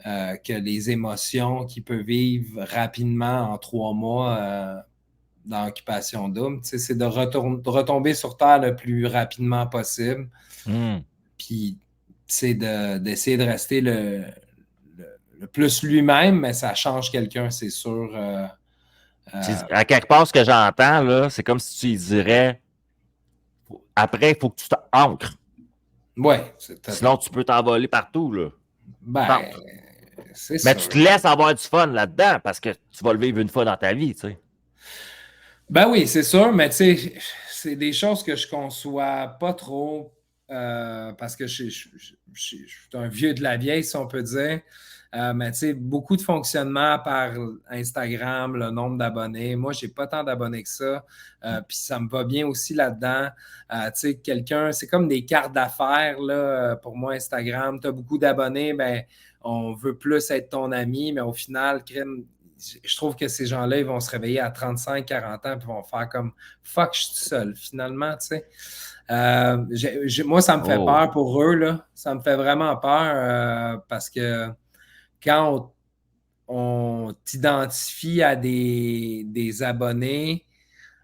les émotions qu'il peut vivre rapidement en 3 mois dans l'occupation double. C'est de retomber sur Terre le plus rapidement possible. Puis, c'est d'essayer de rester le plus lui-même, mais ça change quelqu'un, c'est sûr. À quelque part, ce que j'entends, là, c'est comme si tu lui dirais après, il faut que tu t'ancres. Oui. Sinon, tu peux t'envoler partout. Là. Ben, c'est Mais sûr. tu te laisses avoir du fun là-dedans parce que tu vas le vivre une fois dans ta vie, tu sais. Ben oui, c'est sûr, mais tu sais, c'est des choses que je conçois pas trop parce que je suis un vieux de la vieille, si on peut dire. Mais tu sais, beaucoup de fonctionnement par Instagram, le nombre d'abonnés. Moi, j'ai pas tant d'abonnés que ça. Puis ça me va bien aussi là-dedans. Tu sais, quelqu'un, c'est comme des cartes d'affaires, là, pour moi, Instagram. Tu as beaucoup d'abonnés, ben, on veut plus être ton ami, mais au final, crime, je trouve que ces gens-là, ils vont se réveiller à 35, 40 ans, puis vont faire comme fuck, je suis tout seul, finalement, tu sais. Moi, ça me fait Oh. peur pour eux, là. Ça me fait vraiment peur parce que quand on t'identifie à des abonnés,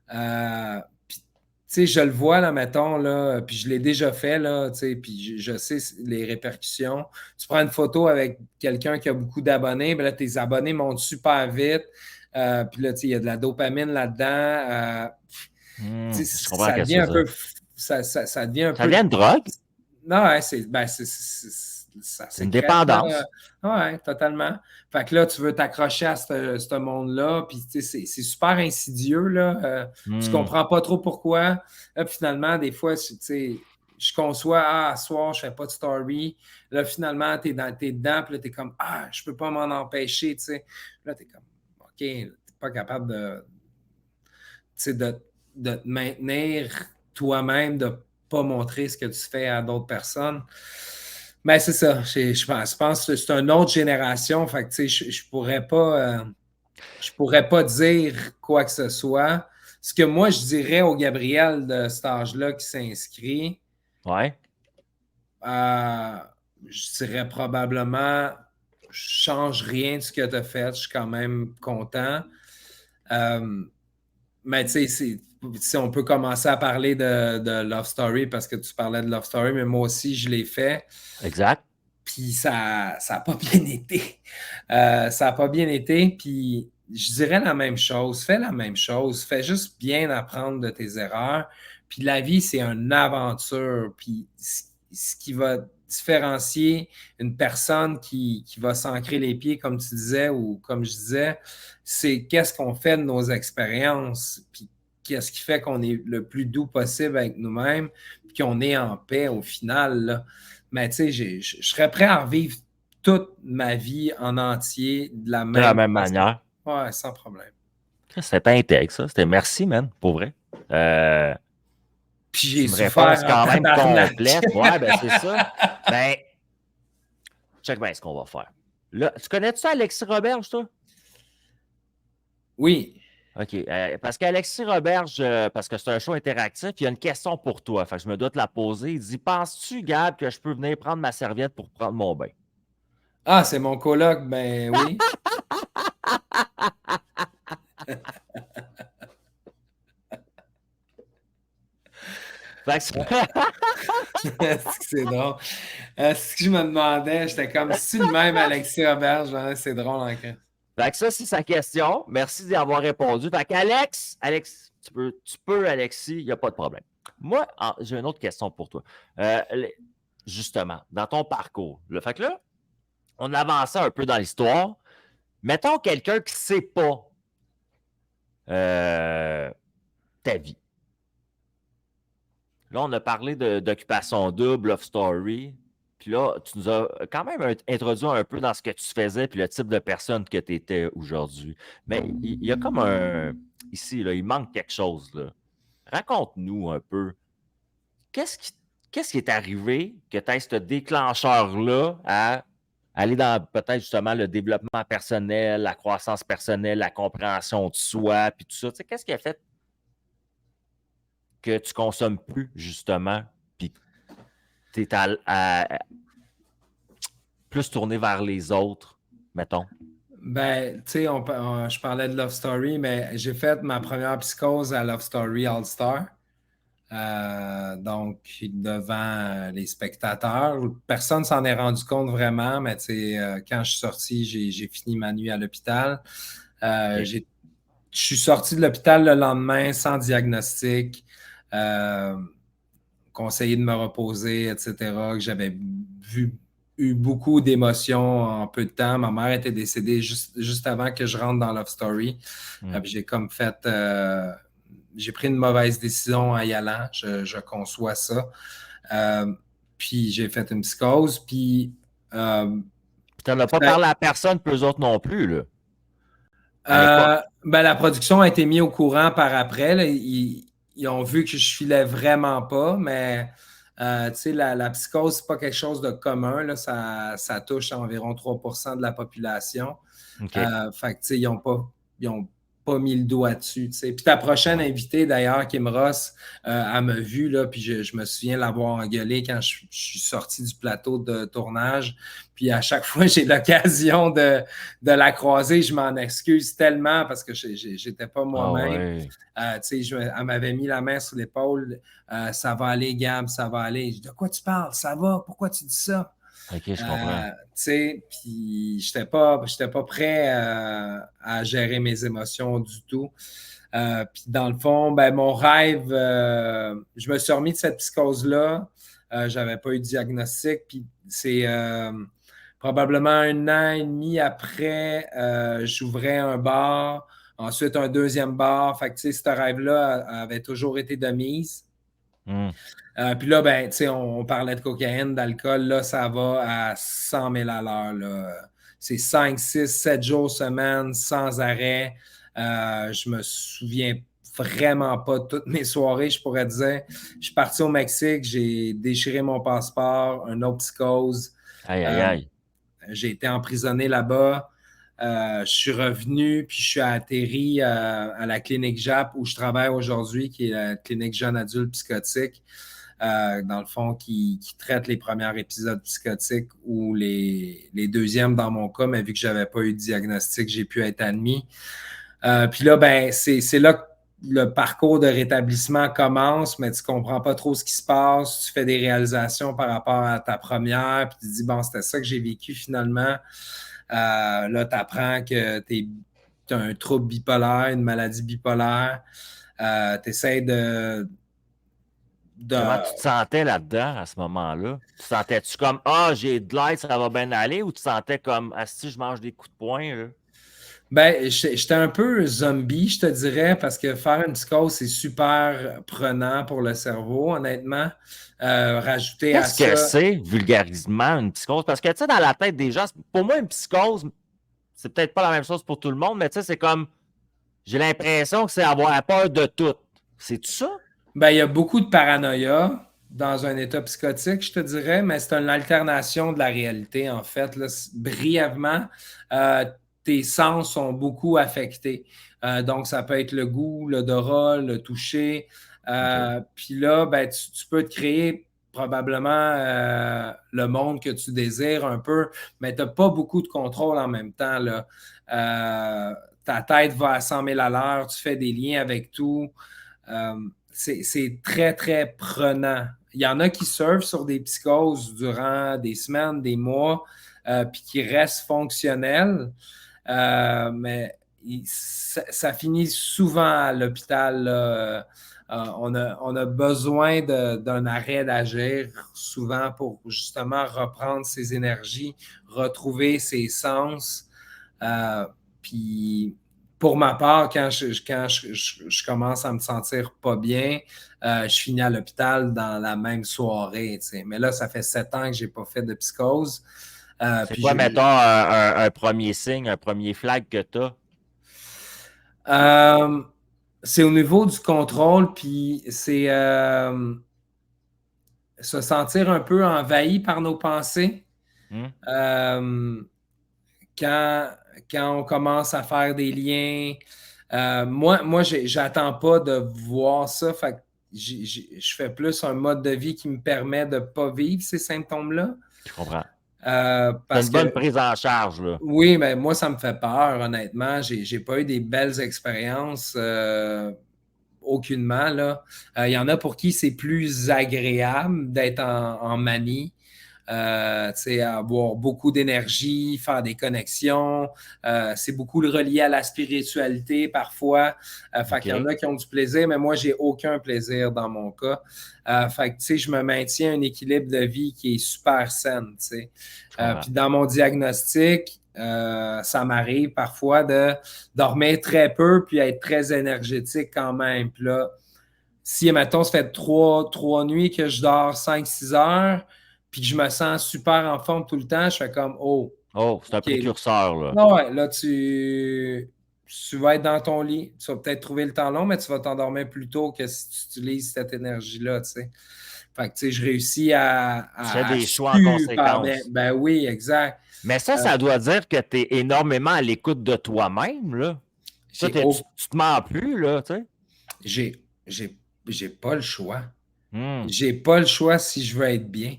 puis, tu sais, je le vois, là, mettons, là, puis je l'ai déjà fait, là, tu sais, puis je sais les répercussions. Tu prends une photo avec quelqu'un qui a beaucoup d'abonnés, ben là, tes abonnés montent super vite, puis là, tu sais, il y a de la dopamine là-dedans. Tu sais, Je comprends ce ça que devient tu veux un peu... dire. Ça devient un Ça peu... devient une drogue, Non, ouais, ça c'est une sécrète, là. dépendance. Ouais, totalement. Fait que là, tu veux t'accrocher à ce monde-là, puis tu sais, c'est super insidieux, là. Tu Hmm. comprends pas trop pourquoi. Là, puis finalement, des fois, tu sais, je conçois, ah, ce soir, je fais pas de story. Là, finalement, t'es dedans, puis là, t'es comme, ah, je peux pas m'en empêcher, tu sais. Là, t'es comme, OK, t'es pas capable tu sais, de te maintenir toi-même, de pas montrer ce que tu fais à d'autres personnes. Mais c'est ça, je pense que c'est une autre génération. Fait que, tu sais, je pourrais pas dire quoi que ce soit. Ce que moi, je dirais au Gabriel de cet âge-là qui s'inscrit, Ouais. euh, je dirais probablement, je change rien de ce que tu as fait. Je suis quand même content. Euh, Mais tu sais, si on peut commencer à parler de Love Story parce que tu parlais de Love Story, mais moi aussi, je l'ai fait. Exact. Puis ça a pas bien été. Ça n'a pas bien été. Puis je dirais la même chose. Fais la même chose. Fais juste bien apprendre de tes erreurs. Puis la vie, c'est une aventure. Puis ce qui va différencier une personne qui va s'ancrer les pieds, comme tu disais, ou comme je disais, c'est qu'est-ce qu'on fait de nos expériences. Puis qu'est-ce qui fait qu'on est le plus doux possible avec nous-mêmes. Puis qu'on est en paix au final, là. Mais tu sais, je serais prêt à revivre toute ma vie en entier de la De la même même façon. manière. Ouais, sans problème. C'était intègre, ça. C'était merci, man, pour vrai. Puis C'est j'ai une souffert réponse en quand même tabarnak. complète. Ouais, ben c'est ça. Ben, check bien ce qu'on va faire. Là, tu connais-tu Alexis Roberge, toi? Oui. OK. Parce qu'Alexis Roberge, parce que c'est un show interactif, il y a une question pour toi. Fait que je me dois te la poser. Il dit, penses-tu, Gab, que je peux venir prendre ma serviette pour prendre mon bain? Ah, c'est mon coloc, ben oui. Fait que C'est drôle. Ce que je me demandais, j'étais comme si le même Alexis Auberge, hein, c'est drôle encore. Fait que ça, c'est sa question. Merci d'y avoir répondu. Fait Alex, Alexis, il n'y a pas de problème. Moi, j'ai une autre question pour toi. Justement, dans ton parcours. Fait que là, on avançait un peu dans l'histoire. Mettons quelqu'un qui ne sait pas ta vie. Là, on a parlé d'occupation double, Love Story. Puis là, tu nous as quand même introduit un peu dans ce que tu faisais puis le type de personne que tu étais aujourd'hui. Mais il y a comme un... Ici, là, il manque quelque chose. Là. Raconte-nous un peu. Qu'est-ce qui, qu'est-ce qui est arrivé que tu aies ce déclencheur-là à aller dans peut-être justement le développement personnel, la croissance personnelle, la compréhension de soi, puis tout ça. Tu sais, qu'est-ce qui a fait que tu consommes plus, justement, puis tu es plus tourné vers les autres, mettons? Ben, tu sais, je parlais de Love Story, mais j'ai fait ma première psychose à Love Story All-Star. Donc, devant les spectateurs. Personne s'en est rendu compte vraiment, mais quand je suis sorti, j'ai fini ma nuit à l'hôpital. OK. Je suis sorti de l'hôpital le lendemain sans diagnostic, conseillé de me reposer, etc., que j'avais vu eu beaucoup d'émotions en peu de temps. Ma mère était décédée juste avant que je rentre dans Love Story. Puis j'ai comme fait... j'ai pris une mauvaise décision en y allant. Je conçois ça. Puis j'ai fait une psychose. Puis... Tu n'en as pas parlé à personne, peu eux autres non plus, là, à l'époque. Ben, la production a été mise au courant par après. Là. Ils ont vu que je filais vraiment pas, mais tu sais, la psychose, c'est pas quelque chose de commun. Là. Ça touche environ 3% de la population. OK. Fait que, tu sais, ils ont pas mis le doigt dessus, tu sais. Puis ta prochaine invitée, d'ailleurs, Kim Ross, elle m'a vu, là, puis je me souviens l'avoir engueulée quand je suis sorti du plateau de tournage. Puis à chaque fois, j'ai l'occasion de la croiser, je m'en excuse tellement parce que j'étais pas Ah moi-même. ouais. Tu sais, elle m'avait mis la main sur l'épaule. Ça va aller, Gab, ça va aller. Je dis, de quoi tu parles? Ça va? Pourquoi tu dis ça? OK, je comprends. Tu sais, puis j'étais pas prêt à gérer mes émotions du tout. Puis dans le fond, ben, mon rêve, je me suis remis de cette psychose-là. J'avais pas eu de diagnostic. Puis c'est probablement 1 an et demi après, j'ouvrais un bar, ensuite un deuxième bar. Fait que, tu sais, ce rêve-là avait toujours été de mise. Puis là, ben, tu sais, on parlait de cocaïne, d'alcool. Là, ça va à 100 000 à l'heure. Là. C'est 5, 6, 7 jours semaine, sans arrêt. Je me souviens vraiment pas de toutes mes soirées, je pourrais dire. Je suis parti au Mexique, j'ai déchiré mon passeport, une autre psychose. Aïe, aïe, aïe. J'ai été emprisonné là-bas. Je suis revenu, puis je suis atterri à la clinique JAP où je travaille aujourd'hui, qui est la clinique jeune adulte psychotique. Dans le fond, qui traite les premiers épisodes psychotiques ou les deuxièmes dans mon cas, mais vu que je n'avais pas eu de diagnostic, j'ai pu être admis. Puis là, ben, c'est là que le parcours de rétablissement commence, mais tu ne comprends pas trop ce qui se passe. Tu fais des réalisations par rapport à ta première, puis tu te dis, bon, c'était ça que j'ai vécu finalement. Là, tu apprends que tu as un trouble bipolaire, une maladie bipolaire. Tu essaies Comment tu te sentais là-dedans à ce moment-là? Tu sentais-tu comme ah, j'ai de l'aide, ça va bien aller, ou tu sentais comme ah, si je mange des coups de poing, là? Ben, j'étais un peu zombie, je te dirais, parce que faire une psychose, c'est super prenant pour le cerveau, honnêtement. Rajouter à Qu'est-ce que ça. c'est, vulgarisement, une psychose? Parce que, tu sais, dans la tête des gens, pour moi, une psychose, c'est peut-être pas la même chose pour tout le monde, mais tu sais, c'est comme, j'ai l'impression que c'est avoir peur de tout. C'est-tu ça? Ben, il y a beaucoup de paranoïa dans un état psychotique, je te dirais, mais c'est une alternation de la réalité, en fait. Là, brièvement, euh, tes sens sont beaucoup affectés. Donc, ça peut être le goût, l'odorat, le toucher. OK. Puis là, ben, tu peux te créer probablement le monde que tu désires un peu, mais tu n'as pas beaucoup de contrôle en même temps. Là. Ta tête va à 100 000 à l'heure, tu fais des liens avec tout. C'est très, très prenant. Il y en a qui surfent sur des psychoses durant des semaines, des mois, puis qui restent fonctionnels, mais ça finit souvent à l'hôpital. On a besoin d'un arrêt d'agir souvent pour justement reprendre ses énergies, retrouver ses sens. Puis pour ma part, quand je commence à me sentir pas bien, je finis à l'hôpital dans la même soirée. T'sais. Mais là, ça fait 7 ans que j'ai pas fait de psychose. C'est Puis quoi, mettons, un premier signe, un premier flag que tu as? euh, c'est au niveau du contrôle, puis c'est se sentir un peu envahi par nos pensées. Hmm? Euh, quand, quand on commence à faire des liens. Moi j'attends pas de voir ça. Fait que je fais plus un mode de vie qui me permet de ne pas vivre ces symptômes-là. Je comprends. C'est Parce une bonne que prise en charge, là. oui, mais moi, ça me fait peur, honnêtement. J'ai pas eu des belles expériences aucunement. Là. Il y en a pour qui c'est plus agréable d'être en manie. avoir beaucoup d'énergie, faire des connexions. C'est beaucoup relié à la spiritualité parfois. Fait qu'il y en a qui ont du plaisir, mais moi, j'ai aucun plaisir dans mon cas. Fait que, je me maintiens un équilibre de vie qui est super sain. Puis dans mon diagnostic, ça m'arrive parfois de dormir très peu puis être très énergétique quand même. Puis là, si, mettons, ça fait trois nuits que je dors 5-6 heures, puis que je me sens super en forme tout le temps, je fais comme, oh, c'est un précurseur, là. Ouais, là, tu vas être dans ton lit. Tu vas peut-être trouver le temps long, mais tu vas t'endormir plus tôt que si tu utilises cette énergie-là, tu sais. Fait que, tu sais, je réussis Tu fais des choix en super bien. conséquence. Ben oui, exact. Mais ça doit dire que tu es énormément à l'écoute de toi-même, là. Tu te mens plus, là, tu sais. J'ai pas le choix. Hmm. J'ai pas le choix si je veux être bien.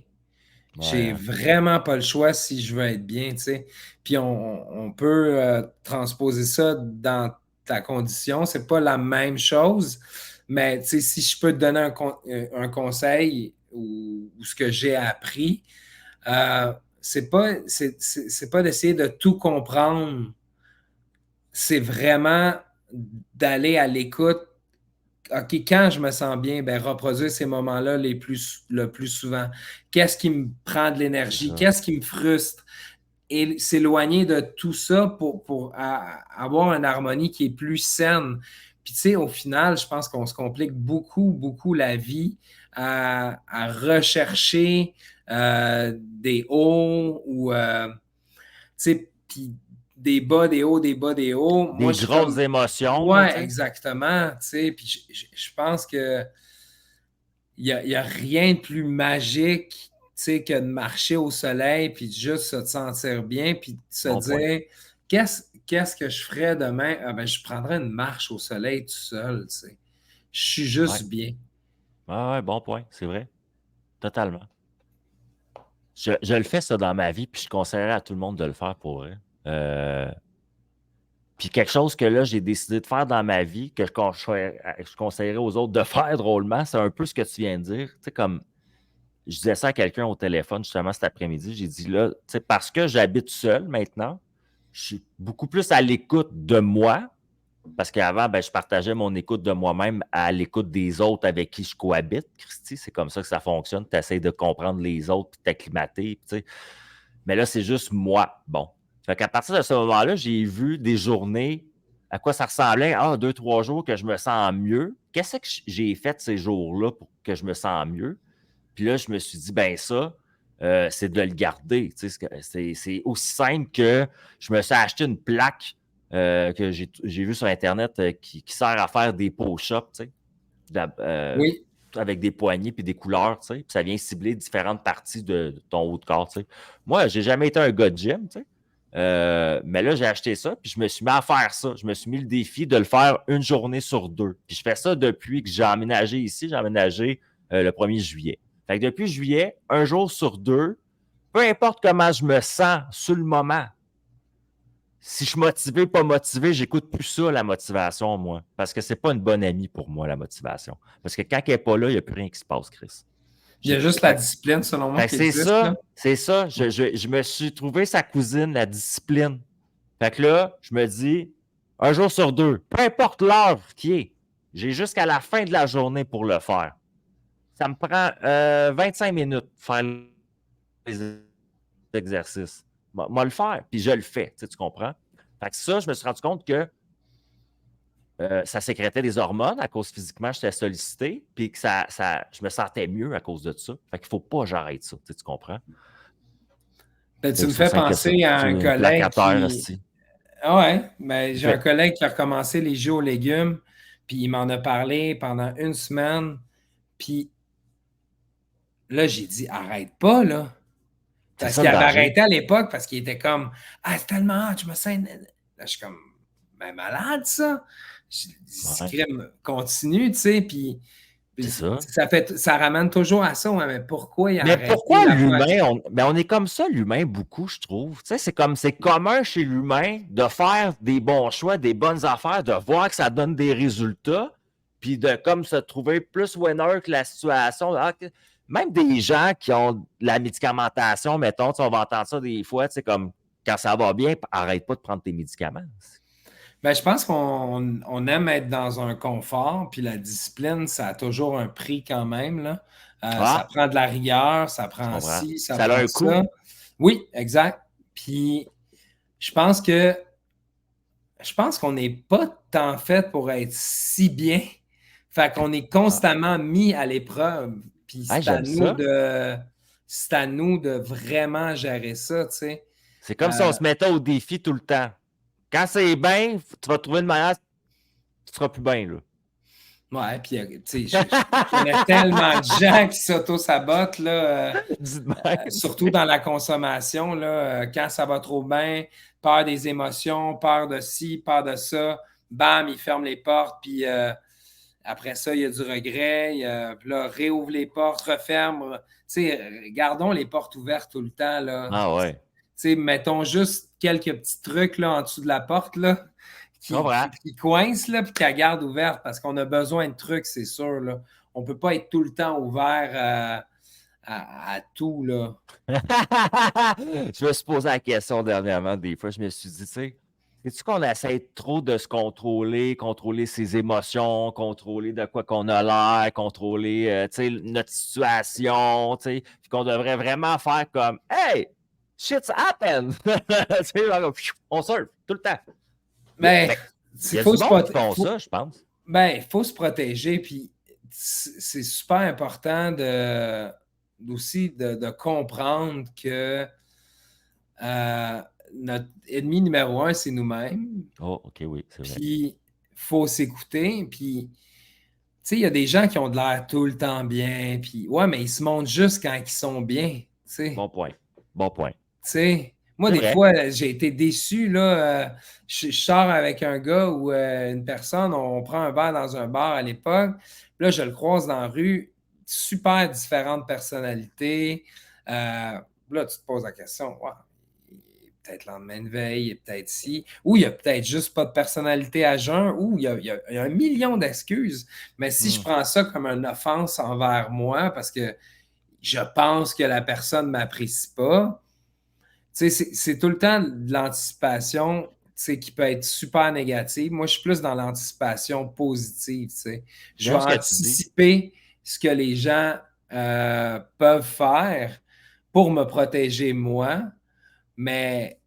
J'ai Ouais. vraiment pas le choix si je veux être bien, tu sais. Puis on peut transposer ça dans ta condition. C'est pas la même chose, mais tu sais, si je peux te donner un conseil ou ce que j'ai appris, c'est pas d'essayer de tout comprendre. C'est vraiment d'aller à l'écoute. OK, quand je me sens bien, ben, reproduire ces moments-là le plus souvent. Qu'est-ce qui me prend de l'énergie? Qu'est-ce qui me frustre? Et s'éloigner de tout ça pour avoir une harmonie qui est plus saine. Puis, tu sais, au final, je pense qu'on se complique beaucoup, beaucoup la vie à rechercher des hauts ou, tu sais, puis des bas, des hauts, des bas, des hauts. Moi, Des je suis grosses comme, émotions, là, tu ouais, sais. exactement, tu sais, puis je pense que il y a rien de plus magique, tu sais, que de marcher au soleil puis juste se sentir bien puis de se dire qu'est-ce que je ferais demain? Ah ben, je prendrais une marche au soleil tout seul, tu sais. Je suis juste bien. Ouais, bon point, c'est vrai. Totalement. Je le fais ça dans ma vie, puis je conseillerais à tout le monde de le faire pour vrai. Puis quelque chose que là, j'ai décidé de faire dans ma vie, que je conseillerais aux autres de faire drôlement, c'est un peu ce que tu viens de dire. Tu sais, comme je disais ça à quelqu'un au téléphone justement cet après-midi, j'ai dit là, tu sais, parce que j'habite seul maintenant, je suis beaucoup plus à l'écoute de moi, parce qu'avant, ben, je partageais mon écoute de moi-même à l'écoute des autres avec qui je cohabite. Christy, c'est comme ça que ça fonctionne. Tu essaies de comprendre les autres, puis t'acclimater, tu sais. Mais là, c'est juste moi. Bon. Fait qu'à partir de ce moment-là, j'ai vu des journées à quoi ça ressemblait. 2, 3 jours que je me sens mieux. Qu'est-ce que j'ai fait ces jours-là pour que je me sens mieux? Puis là, je me suis dit, ben ça, c'est de le garder. Tu sais, c'est aussi simple que je me suis acheté une plaque que j'ai vue sur Internet qui sert à faire des push-ups, tu sais, Oui. avec des poignées puis des couleurs, tu sais, puis ça vient cibler différentes parties de ton haut de corps, tu sais. Moi, j'ai jamais été un gars de gym, tu sais. Mais là, j'ai acheté ça, puis je me suis mis à faire ça. Je me suis mis le défi de le faire une journée sur 2. Puis je fais ça depuis que j'ai emménagé ici. J'ai emménagé le 1er juillet. Fait que depuis juillet, un jour sur 2, peu importe comment je me sens sur le moment, si je suis motivé, pas motivé, j'écoute plus ça, la motivation, moi. Parce que c'est pas une bonne amie pour moi, la motivation. Parce que quand elle n'est pas là, il n'y a plus rien qui se passe, Chris. Il y a juste la discipline, selon moi, qui C'est existe, ça, là. c'est ça. Je me suis trouvé sa cousine, la discipline. Fait que là, je me dis, un jour sur 2, peu importe l'heure qui est, j'ai jusqu'à la fin de la journée pour le faire. Ça me prend 25 minutes de faire les exercices. Moi, le faire, puis je le fais, tu comprends? Fait que ça, je me suis rendu compte que ça sécrétait des hormones à cause physiquement, j'étais sollicité, puis que je me sentais mieux à cause de ça. Fait qu'il ne faut pas que j'arrête ça, tu comprends? Ben, tu C'est me aussi fais simple que ça. penser à C'est un une plaque à collègue terre, qui. aussi. Ah ouais, ben, j'ai un Fait- collègue qui a recommencé les jus aux légumes, puis il m'en a parlé pendant une semaine, puis là, j'ai dit, arrête pas, là. C'est Parce ça qu'il le avait danger. arrêté à l'époque parce qu'il était comme, ah, c'est tellement hot, je me sens. Là, je suis comme, ben, malade, ça. Je dis, Ouais, crème, continue, tu sais, puis c'est ça. ça ramène toujours à ça, ouais, mais pourquoi il a Mais arrêté pourquoi l'affaire? l'humain, on est comme ça, l'humain, beaucoup, je trouve. Tu sais, c'est commun chez l'humain de faire des bons choix, des bonnes affaires, de voir que ça donne des résultats. puis de comme se trouver plus winner que la situation. Même des gens qui ont de la médicamentation, mettons, on va entendre ça des fois, comme quand ça va bien, arrête pas de prendre tes médicaments. Ben, je pense qu'on aime être dans un confort, puis la discipline, ça a toujours un prix quand même, là. Ça prend de la rigueur, ça prend ci, ça a prend un ça. coût. Oui, exact. Puis je pense qu'on n'est pas tant fait pour être si bien. Fait qu'on est constamment mis à l'épreuve. Puis c'est à nous de vraiment gérer ça, tu sais. C'est comme si on se mettait au défi tout le temps. Quand c'est bien, tu vas trouver une manière, tu seras plus bien, là. Ouais, puis tu sais, je connais tellement de gens qui s'auto-sabotent, là, surtout dans la consommation, là, quand ça va trop bien, peur des émotions, peur de ci, peur de ça, bam, ils ferment les portes, puis après ça, il y a du regret, puis là, réouvre les portes, referme. Tu sais, gardons les portes ouvertes tout le temps, là. Ah ouais. Tu sais, mettons juste quelques petits trucs, là, en dessous de la porte, là, qui coince, là, puis qu'elle garde ouverte parce qu'on a besoin de trucs, c'est sûr. Là. On ne peut pas être tout le temps ouvert à tout. Là. Je me suis posé la question dernièrement, des fois, je me suis dit, tu sais, c'est-tu qu'on essaie trop de se contrôler ses émotions, contrôler de quoi qu'on a l'air, contrôler notre situation, puis qu'on devrait vraiment faire comme « Hey, shit's happened! » On surfe tout le temps. Mais il y a du monde qui font ça, je pense. Ben, il faut se protéger, puis c'est super important aussi de comprendre que notre ennemi numéro 1, c'est nous-mêmes. Oh, OK, oui, c'est vrai. Puis, il faut s'écouter, puis, tu sais, il y a des gens qui ont de l'air tout le temps bien, puis, ouais, mais ils se montrent juste quand ils sont bien, tu sais. Bon point. Tu sais, moi, des fois, j'ai été déçu, là. Je sors avec un gars ou une personne, on prend un verre dans un bar à l'époque. Là, je le croise dans la rue, super différentes personnalités. Là, tu te poses la question, wow, il est peut-être lendemain de veille, il est peut-être ci, ou il n'y a peut-être juste pas de personnalité à jeun, ou il y a un million d'excuses. Mais si je prends ça comme une offense envers moi, parce que je pense que la personne ne m'apprécie pas, c'est tout le temps de l'anticipation qui peut être super négative. Moi, je suis plus dans l'anticipation positive. Je vais anticiper ce que les gens peuvent faire pour me protéger moi, mais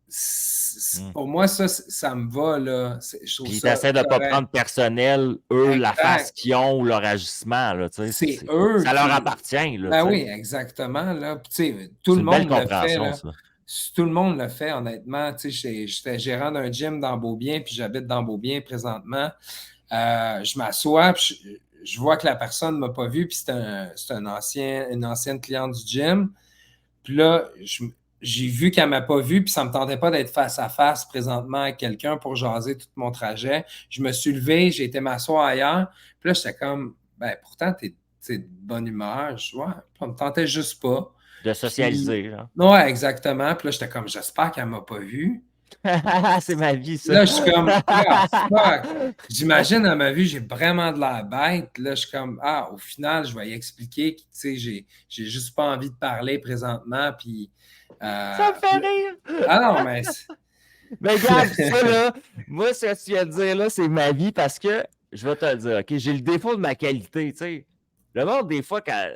pour moi, ça me va. Là. Puis tu essaies de ne pas prendre personnel, eux, la face qu'ils ont ou leur agissement. Là, c'est eux. Ça leur appartient. Là, ben oui, exactement. Là. Tout le monde le fait. Là. Tout le monde le fait, honnêtement. J'étais gérant d'un gym dans Beaubien, puis j'habite dans Beaubien présentement. Je m'assois, puis je vois que la personne ne m'a pas vu, puis c'est une ancienne cliente du gym. Puis là, j'ai vu qu'elle ne m'a pas vu, puis ça ne me tentait pas d'être face à face présentement avec quelqu'un pour jaser tout mon trajet. Je me suis levé, j'ai été m'asseoir ailleurs. Puis là, j'étais comme, ben pourtant, t'es de bonne humeur. Ça me tentait juste pas. De socialiser. Puis, non, ouais, exactement. Puis là, j'étais comme, j'espère qu'elle ne m'a pas vu. C'est ma vie, ça. Là, je suis comme, j'imagine, elle m'a vu, j'ai vraiment de la bête. Là, je suis comme, au final, je vais y expliquer que, j'ai juste pas envie de parler présentement. Puis, ça me fait rire. Ah non, mais... Mais regarde, ça, là, moi, ce que tu viens de dire, là, c'est ma vie parce que, je vais te le dire, OK, j'ai le défaut de ma qualité, tu sais. Le monde, des fois, quand...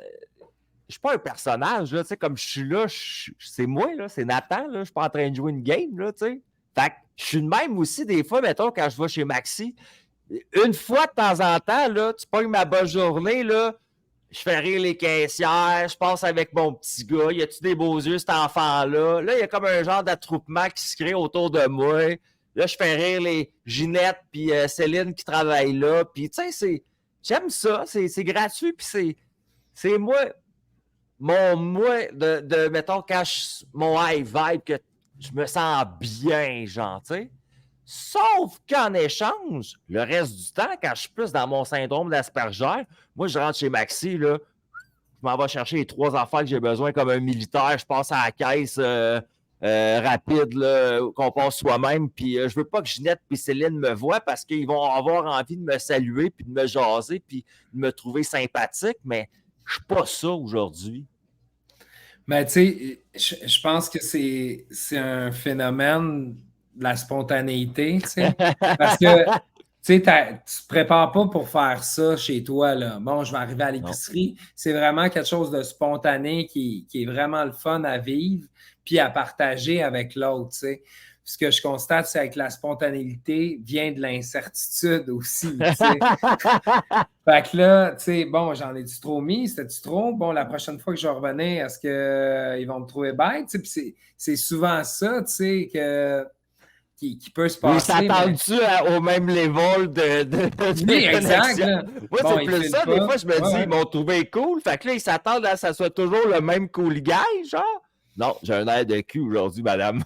Je suis pas un personnage, là, tu sais, comme je suis là, c'est moi, là, c'est Nathan, là, je suis pas en train de jouer une game, là, tu sais. Fait que je suis de même aussi, des fois, mettons, quand je vais chez Maxi, une fois de temps en temps, là, tu pognes ma bonne journée, là, je fais rire les caissières, je passe avec mon petit gars, y a-tu des beaux yeux, cet enfant-là? Là, il y a comme un genre d'attroupement qui se crée autour de moi. Là, je fais rire les Ginette puis Céline qui travaillent là. Puis, tu sais, j'aime ça, c'est gratuit, puis c'est moi... mettons, quand mon high vibe, que je me sens bien, genre, tu sais. Sauf qu'en échange, le reste du temps, quand je suis plus dans mon syndrome d'Asperger, moi, je rentre chez Maxi, là, je m'en vais chercher les 3 affaires que j'ai besoin comme un militaire, je passe à la caisse, rapide là, qu'on passe soi-même. Puis je veux pas que Ginette et Céline me voient parce qu'ils vont avoir envie de me saluer, puis de me jaser, puis de me trouver sympathique, mais je suis pas ça aujourd'hui. Mais tu sais, je pense que c'est un phénomène de la spontanéité, tu sais. Parce que tu sais, tu te prépares pas pour faire ça chez toi, là. Bon, je vais arriver à Non. l'épicerie. C'est vraiment quelque chose de spontané qui est vraiment le fun à vivre puis à partager avec l'autre, tu sais. Ce que je constate, c'est que la spontanéité vient de l'incertitude aussi, tu sais. Fait que là, tu sais, bon, j'en ai-tu trop mis? C'était-tu trop? Bon, la prochaine fois que je revenais, est-ce qu'ils vont me trouver bête? Tu sais, puis c'est souvent ça, tu sais, qui peut se Ils passer, mais s'attendent-tu au même level oui, de exact, connexion? là. Moi, Bon, c'est il plus file ça. Des pas. fois, je me Ouais, dis, ouais. ils m'ont trouvé cool. Fait que là, ils s'attendent à ce que ça soit toujours le même cool guy, genre. Non, j'ai un air de cul aujourd'hui, madame.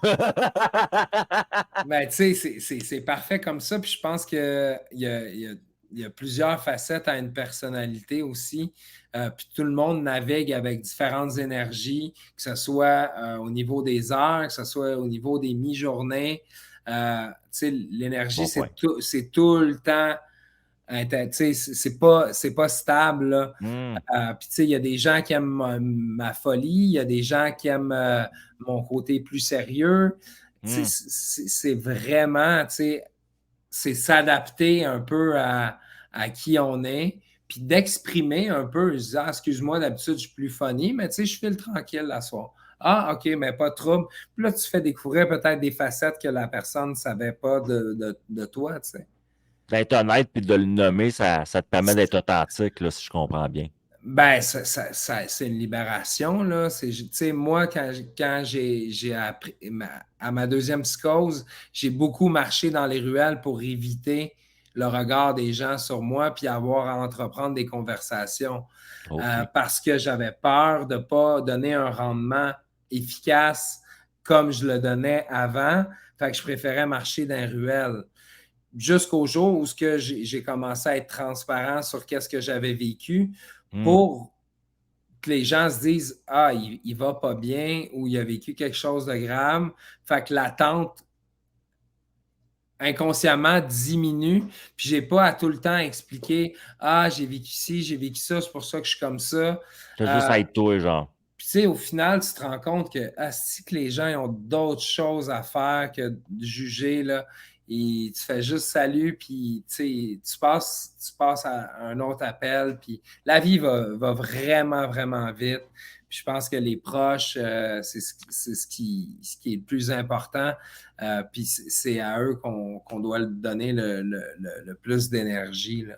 Ben, tu sais, c'est parfait comme ça. Puis je pense qu'il y a plusieurs facettes à une personnalité aussi. Puis tout le monde navigue avec différentes énergies, que ce soit au niveau des heures, que ce soit au niveau des mi-journées. Tu sais, l'énergie, Bon point. c'est tout le temps. Tu sais, c'est pas stable, là. Hmm, Puis, tu sais, il y a des gens qui aiment ma folie, il y a des gens qui aiment mon côté plus sérieux. Tu sais, hmm. c'est vraiment, tu sais, c'est s'adapter un peu à qui on est, puis d'exprimer un peu. Je dis, ah, excuse-moi, d'habitude, je suis plus funny, mais tu sais, je file tranquille la soir. Ah, OK, mais pas de trouble. Puis là, tu fais découvrir peut-être des facettes que la personne ne savait pas de toi, tu sais. D'être honnête puis de le nommer, ça te permet d'être authentique, là, si je comprends bien. Ben, c'est une libération, là. Tu sais, moi, quand j'ai appris à ma deuxième psychose, j'ai beaucoup marché dans les ruelles pour éviter le regard des gens sur moi puis avoir à entreprendre des conversations OK. parce que j'avais peur de ne pas donner un rendement efficace comme je le donnais avant. Fait que je préférais marcher dans les ruelles jusqu'au jour où j'ai commencé à être transparent sur qu'est-ce que j'avais vécu Hmm. pour que les gens se disent ah, il va pas bien ou il a vécu quelque chose de grave. Fait que l'attente inconsciemment diminue. Puis j'ai pas à tout le temps expliquer ah, j'ai vécu ci, j'ai vécu ça, c'est pour ça que je suis comme ça. T'as juste Euh, à être toi, genre. Puis tu sais, au final, tu te rends compte que si que les gens ils ont d'autres choses à faire que de juger, là, et tu fais juste salut, puis tu sais, tu passes à un autre appel, puis la vie va vraiment, vraiment vite. Puis je pense que les proches, c'est ce qui est le plus important. Puis c'est à eux qu'on doit donner le plus d'énergie, là.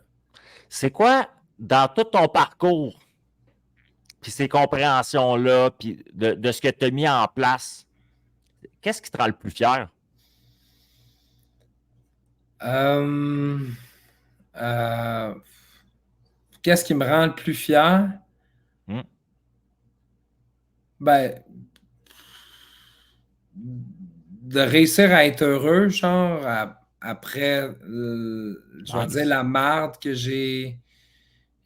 C'est quoi, dans tout ton parcours, puis ces compréhensions-là, puis de ce que tu as mis en place, qu'est-ce qui te rend le plus fier? Euh, euh, Qu'est-ce qui me rend le plus fier? Hmm? Ben, de réussir à être heureux, genre, après, je vais dire, Nice. la marde que j'ai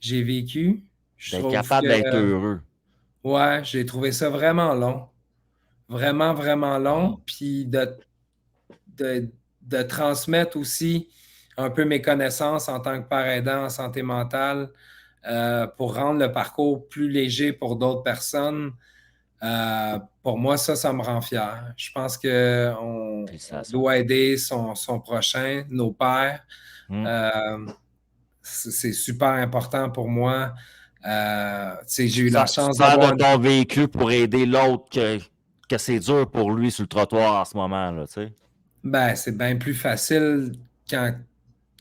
vécue. Je D'être trouve capable que, d'être heureux. ouais, j'ai trouvé ça vraiment long. Vraiment, vraiment long. Wow. Puis de transmettre aussi un peu mes connaissances en tant que parent aidant en santé mentale pour rendre le parcours plus léger pour d'autres personnes. Pour moi, ça me rend fier. Je pense qu'on Félicitations. doit aider son prochain, nos pères. Hmm. Euh, c'est super important pour moi. Tu sais, j'ai eu la Tu te chance sers de d'avoir une... ton véhicule pour aider l'autre que c'est dur pour lui sur le trottoir en ce moment, là, tu sais. Ben, c'est bien plus facile quand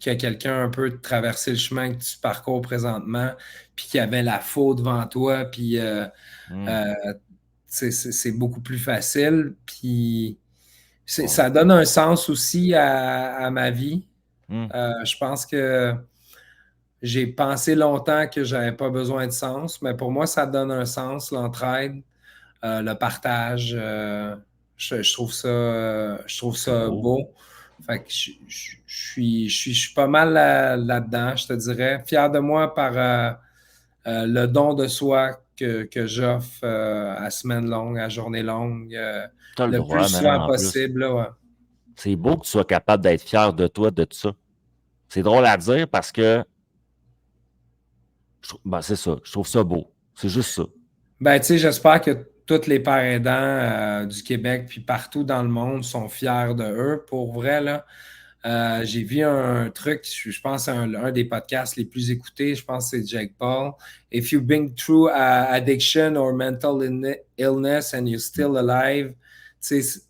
que quelqu'un un peu traverser le chemin que tu parcours présentement, puis qu'il y avait la faute devant toi, puis Hmm. euh, c'est beaucoup plus facile. Puis Bon. ça donne un sens aussi à ma vie. Hmm. Je pense que j'ai pensé longtemps que j'avais pas besoin de sens, mais pour moi, ça donne un sens, l'entraide, le partage. Je trouve ça C'est beau. beau. Fait que je suis pas mal là-dedans, je te dirais. Fier de moi par le don de soi que j'offre à semaine longue, à journée longue, T'as le le plus droit, man, souvent en plus. possible. Là, ouais. C'est beau que tu sois capable d'être fier de toi, de tout ça. C'est drôle à dire parce que ben, c'est ça. Je trouve ça beau. C'est juste ça. Ben, tu sais, j'espère que tous les pères aidants du Québec puis partout dans le monde sont fiers de eux. Pour vrai, là, j'ai vu un truc, je pense, un des podcasts les plus écoutés, je pense que c'est Jake Paul. If you've been through addiction or mental illness and you're still alive, tu sais,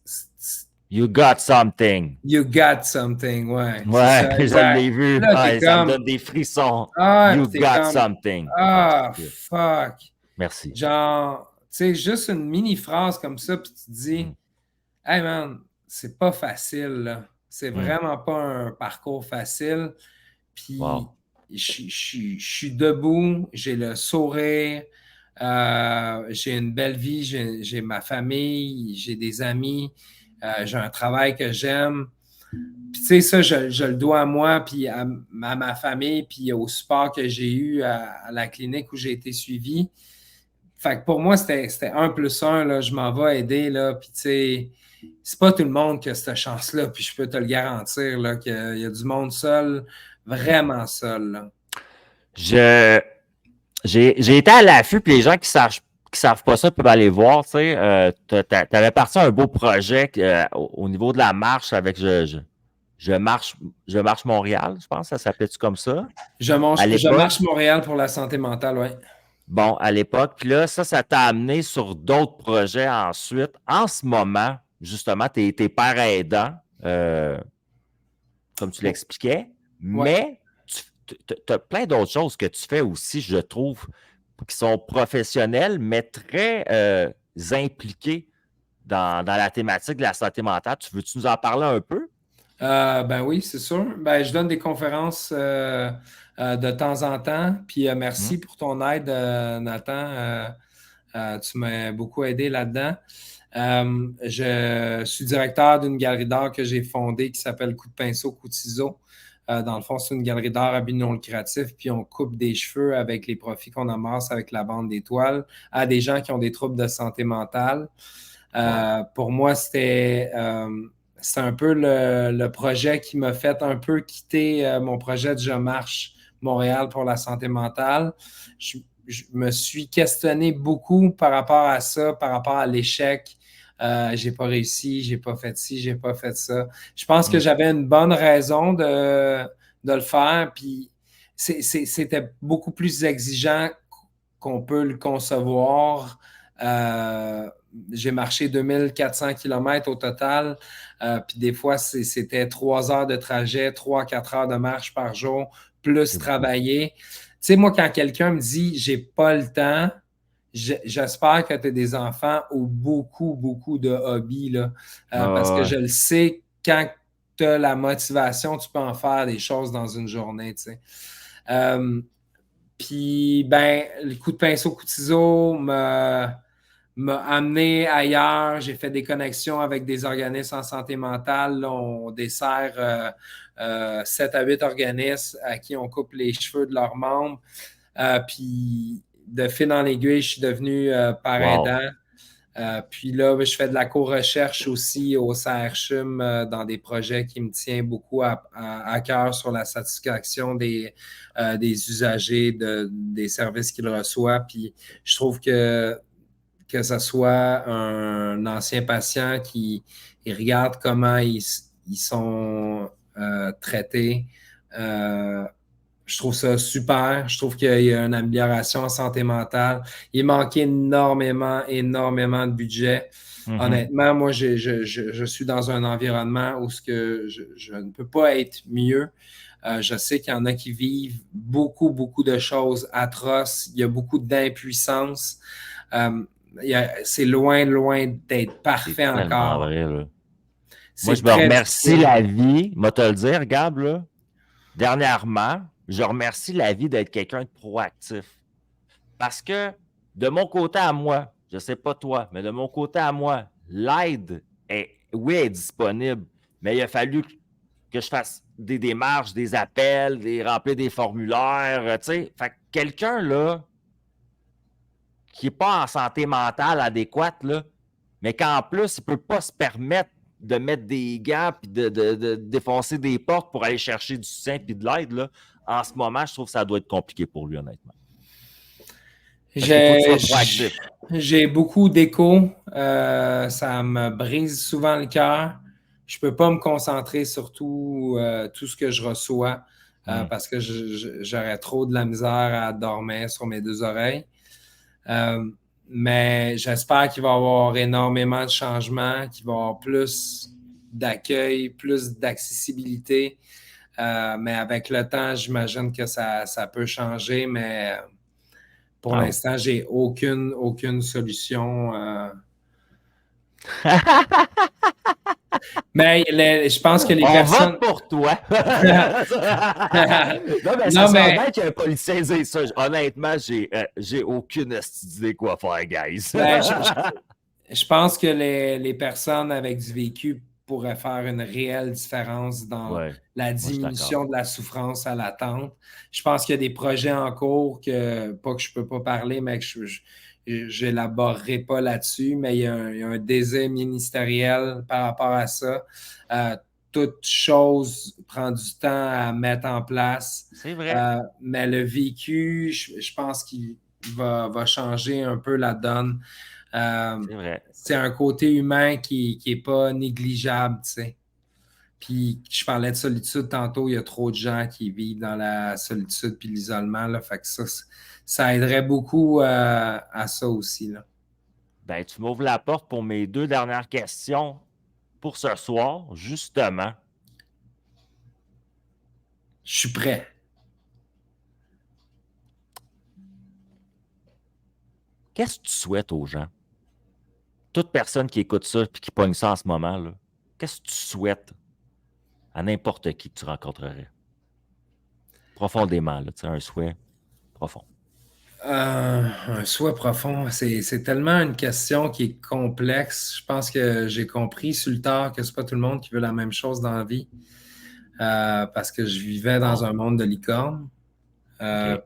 You got something. you got something, ouais, c'est Ouais, ça, je exact. l'ai vu. Là, t'es Ah, ça me comme, donne des frissons. ah, You puis t'es got comme, something. Ah, ah, c'est good. fuck. Merci. Genre, tu sais, juste une mini phrase comme ça, puis tu te dis, Mm. hey man, c'est pas facile, là. C'est Mm. vraiment pas un parcours facile. Puis, Wow. je suis debout, j'ai le sourire, j'ai une belle vie, j'ai ma famille, j'ai des amis, j'ai un travail que j'aime. Puis, tu sais, ça, je le dois à moi, puis à ma famille, puis au support que j'ai eu à la clinique où j'ai été suivi. Fait que pour moi, c'était 1 + 1, là, je m'en vais aider, là, puis tu sais, c'est pas tout le monde qui a cette chance-là, puis je peux te le garantir, là, qu'il y a du monde seul, vraiment seul, là. Je, j'ai été à l'affût, puis les gens qui savent pas ça peuvent aller voir, tu sais, t'avais parti un beau projet au niveau de la marche avec je marche, je marche Montréal, je pense, ça s'appelait-tu comme ça, à Je l'époque? marche Montréal pour la santé mentale, ouais. Bon, à l'époque, puis là, ça t'a amené sur d'autres projets ensuite. En ce moment, justement, t'es père aidant, comme tu Oh, l'expliquais, ouais. mais tu as plein d'autres choses que tu fais aussi, je trouve, qui sont professionnelles, mais très impliquées dans la thématique de la santé mentale. Tu nous en parler un peu? Ben oui, c'est sûr. Ben, je donne des conférences de temps en temps. Puis Hmm? merci pour ton aide, Nathan. Tu m'as beaucoup aidé là-dedans. Je suis directeur d'une galerie d'art que j'ai fondée qui s'appelle Coup de pinceau, Coup de ciseau. Dans le fond, c'est une galerie d'art à but non lucratif, puis on coupe des cheveux avec les profits qu'on amasse avec la vente d'étoiles à des gens qui ont des troubles de santé mentale. Wow. Pour moi, c'est un peu le projet qui m'a fait un peu quitter mon projet de Je marche Montréal pour la santé mentale. Je me suis questionné beaucoup par rapport à ça, par rapport à l'échec. J'ai pas réussi, j'ai pas fait ci, j'ai pas fait ça. Je pense que Hmm. j'avais une bonne raison de le faire, puis c'était beaucoup plus exigeant qu'on peut le concevoir. J'ai marché 2400 km au total. Puis des fois, c'était 3 heures de trajet, 3 à 4 heures de marche par jour, plus C'est beaucoup. travailler. Tu sais, moi, quand quelqu'un me dit j'ai pas le temps, j'espère que tu as des enfants ou beaucoup, beaucoup de hobbies, là. Parce que Ouais. je le sais, quand tu as la motivation, tu peux en faire des choses dans une journée, tu sais. Puis, ben, le coup de pinceau, coup de ciseau m'a amené ailleurs. J'ai fait des connexions avec des organismes en santé mentale. Là, on dessert 7 à 8 organismes à qui on coupe les cheveux de leurs membres. Puis, de fil en aiguille, je suis devenu parrain Wow. aidant. Puis là, je fais de la co-recherche aussi au CRCHUM dans des projets qui me tiennent beaucoup à cœur sur la satisfaction des usagers des services qu'ils reçoivent. Puis je trouve que ce soit un ancien patient qui regarde comment ils sont traités. Euh, je trouve ça super. Je trouve qu'il y a une amélioration en santé mentale. Il manquait énormément, énormément de budget. Mhm. Honnêtement, moi, je suis dans un environnement où je ne peux pas être mieux. Je sais qu'il y en a qui vivent beaucoup, beaucoup de choses atroces. Il y a beaucoup d'impuissance. Euh, c'est loin, loin d'être C'est parfait tellement encore. vrai, là. Moi, je C'est me très remercie difficile. la vie. Moi, te le dire, Gab, là. Dernièrement, je remercie la vie d'être quelqu'un de proactif. Parce que de mon côté à moi, je ne sais pas toi, mais de mon côté à moi, l'aide oui, est disponible, mais il a fallu que je fasse des démarches, des appels, remplir des formulaires, tu sais. Fait que quelqu'un, là, qui n'est pas en santé mentale adéquate, là, mais qu'en plus, il ne peut pas se permettre de mettre des gants et de défoncer des portes pour aller chercher du soutien et de l'aide, là, en ce moment, je trouve que ça doit être compliqué pour lui, honnêtement. Parce qu'il faut que tu sois proactif. J'ai beaucoup d'échos. Ça me brise souvent le cœur. Je ne peux pas me concentrer sur tout ce que je reçois parce que j'aurais trop de la misère à dormir sur mes deux oreilles. Mais j'espère qu'il va y avoir énormément de changements, qu'il va y avoir plus d'accueil, plus d'accessibilité. Mais avec le temps, j'imagine que ça peut changer, mais pour l'instant, j'ai aucune solution. Mais je pense que les personnes... vote pour toi! Non, mais ça serait bien qu'un policier dise ça. Honnêtement, j'ai aucune idée quoi faire, guys. Je pense que les personnes avec du vécu pourraient faire une réelle différence dans la diminution de la souffrance à l'attente. Je pense qu'il y a des projets en cours pas que je ne peux pas parler, mais que je n'élaborerai pas là-dessus, mais il y a un désir ministériel par rapport à ça. Toute chose prend du temps à mettre en place. C'est vrai. Mais le vécu, je pense qu'il va changer un peu la donne. C'est un côté humain qui n'est pas négligeable, tu sais. Puis, je parlais de solitude tantôt, il y a trop de gens qui vivent dans la solitude puis l'isolement, là, fait que ça aiderait beaucoup à ça aussi, là. Ben, tu m'ouvres la porte pour mes 2 dernières questions pour ce soir, justement. Je suis prêt. Qu'est-ce que tu souhaites aux gens? Toute personne qui écoute ça et qui pogne ça en ce moment, là, qu'est-ce que tu souhaites à n'importe qui que tu rencontrerais? Profondément, là, un souhait profond. Un souhait profond, c'est tellement une question qui est complexe. Je pense que j'ai compris sur le tard que c'est pas tout le monde qui veut la même chose dans la vie. Parce que je vivais dans un monde de licorne.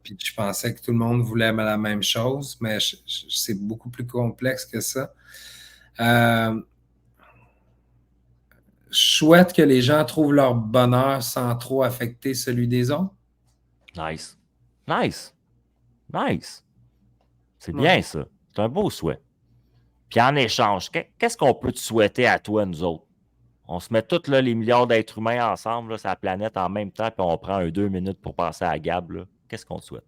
Puis je pensais que tout le monde voulait la même chose, mais c'est beaucoup plus complexe que ça. Je souhaite que les gens trouvent leur bonheur sans trop affecter celui des autres. Nice. C'est bien ça. C'est un beau souhait. Puis en échange, qu'est-ce qu'on peut te souhaiter à toi, nous autres? On se met tous là, les milliards d'êtres humains ensemble là, sur la planète en même temps, puis on prend 2 minutes pour penser à Gab. Là. Qu'est-ce qu'on te souhaite?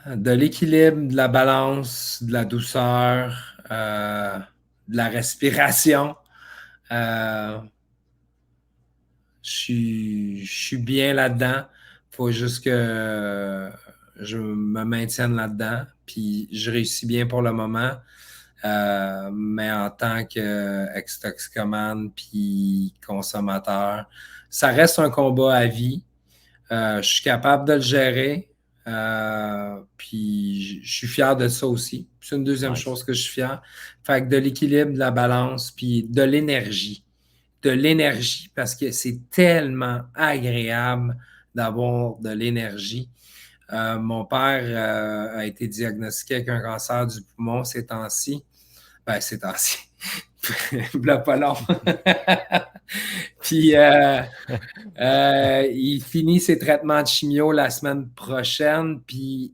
De l'équilibre, de la balance, de la douceur, de la respiration. Je suis bien là-dedans. Il faut juste que je me maintienne là-dedans. Puis je réussis bien pour le moment. Mais en tant qu'ex-toxicomane puis consommateur, ça reste un combat à vie. Je suis capable de le gérer. Puis je suis fier de ça aussi. C'est une deuxième chose que je suis fier. Fait que de l'équilibre, de la balance, puis de l'énergie. De l'énergie, parce que c'est tellement agréable d'avoir de l'énergie. Mon père a été diagnostiqué avec un cancer du poumon ces temps-ci. Ben, ces temps-ci. V'là pas long. Puis, il finit ses traitements de chimio la semaine prochaine. Puis,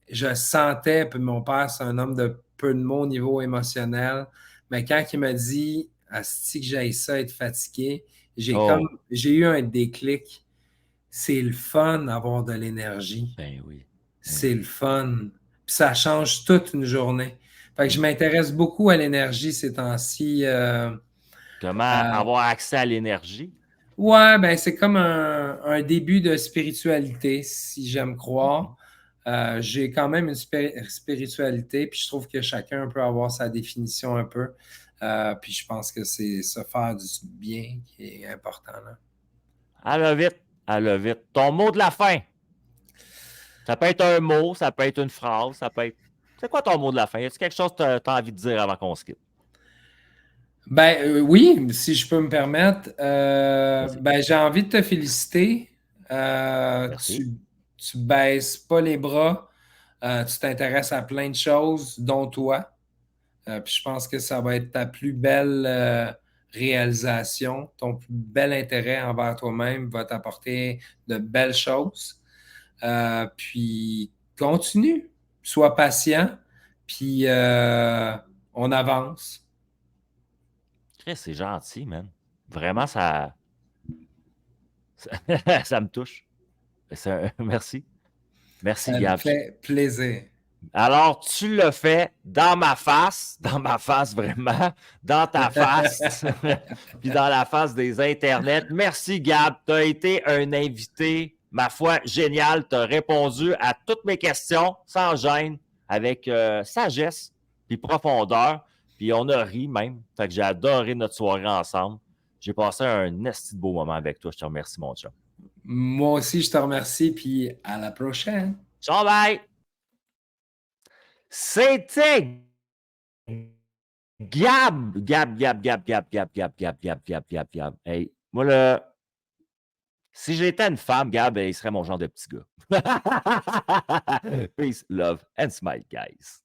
je sentais, puis mon père, c'est un homme de peu de mots au niveau émotionnel. Mais quand il m'a dit, asti que j'aille ça, être fatigué, j'ai eu un déclic. C'est le fun d'avoir de l'énergie. Ben oui. C'est le fun. Puis ça change toute une journée. Fait que je m'intéresse beaucoup à l'énergie ces temps-ci. Comment avoir accès à l'énergie? Ouais, ben c'est comme un début de spiritualité, si j'aime croire. J'ai quand même une spiritualité, puis je trouve que chacun peut avoir sa définition un peu. Puis je pense que c'est se faire du bien qui est important, là. Allez vite. Ton mot de la fin. Ça peut être un mot, ça peut être une phrase, ça peut être... C'est quoi ton mot de la fin? Y a-t-il quelque chose que tu as envie de dire avant qu'on se quitte? Ben oui, si je peux me permettre. Ben, j'ai envie de te féliciter. Tu baisses pas les bras. Tu t'intéresses à plein de choses, dont toi. Puis je pense que ça va être ta plus belle réalisation, ton plus bel intérêt envers toi-même va t'apporter de belles choses. Puis continue, sois patient, puis on avance. Chris, c'est gentil, man. Vraiment, ça me touche. Merci. Merci, Ça me Gab. fait plaisir. Alors, tu le fais dans ma face vraiment, dans ta face, puis dans la face des internets. Merci, Gab. Tu as été un invité, ma foi, génial. Tu as répondu à toutes mes questions sans gêne, avec sagesse puis profondeur. Puis on a ri même. Fait que j'ai adoré notre soirée ensemble. J'ai passé un esti de beau moment avec toi. Je te remercie, mon chat. Moi aussi, je te remercie, puis à la prochaine. Ciao, bye! C'était Gab. Hey, moi, là, si j'étais une femme, Gab, il serait mon genre de petit gars. Peace, love, and smile, guys.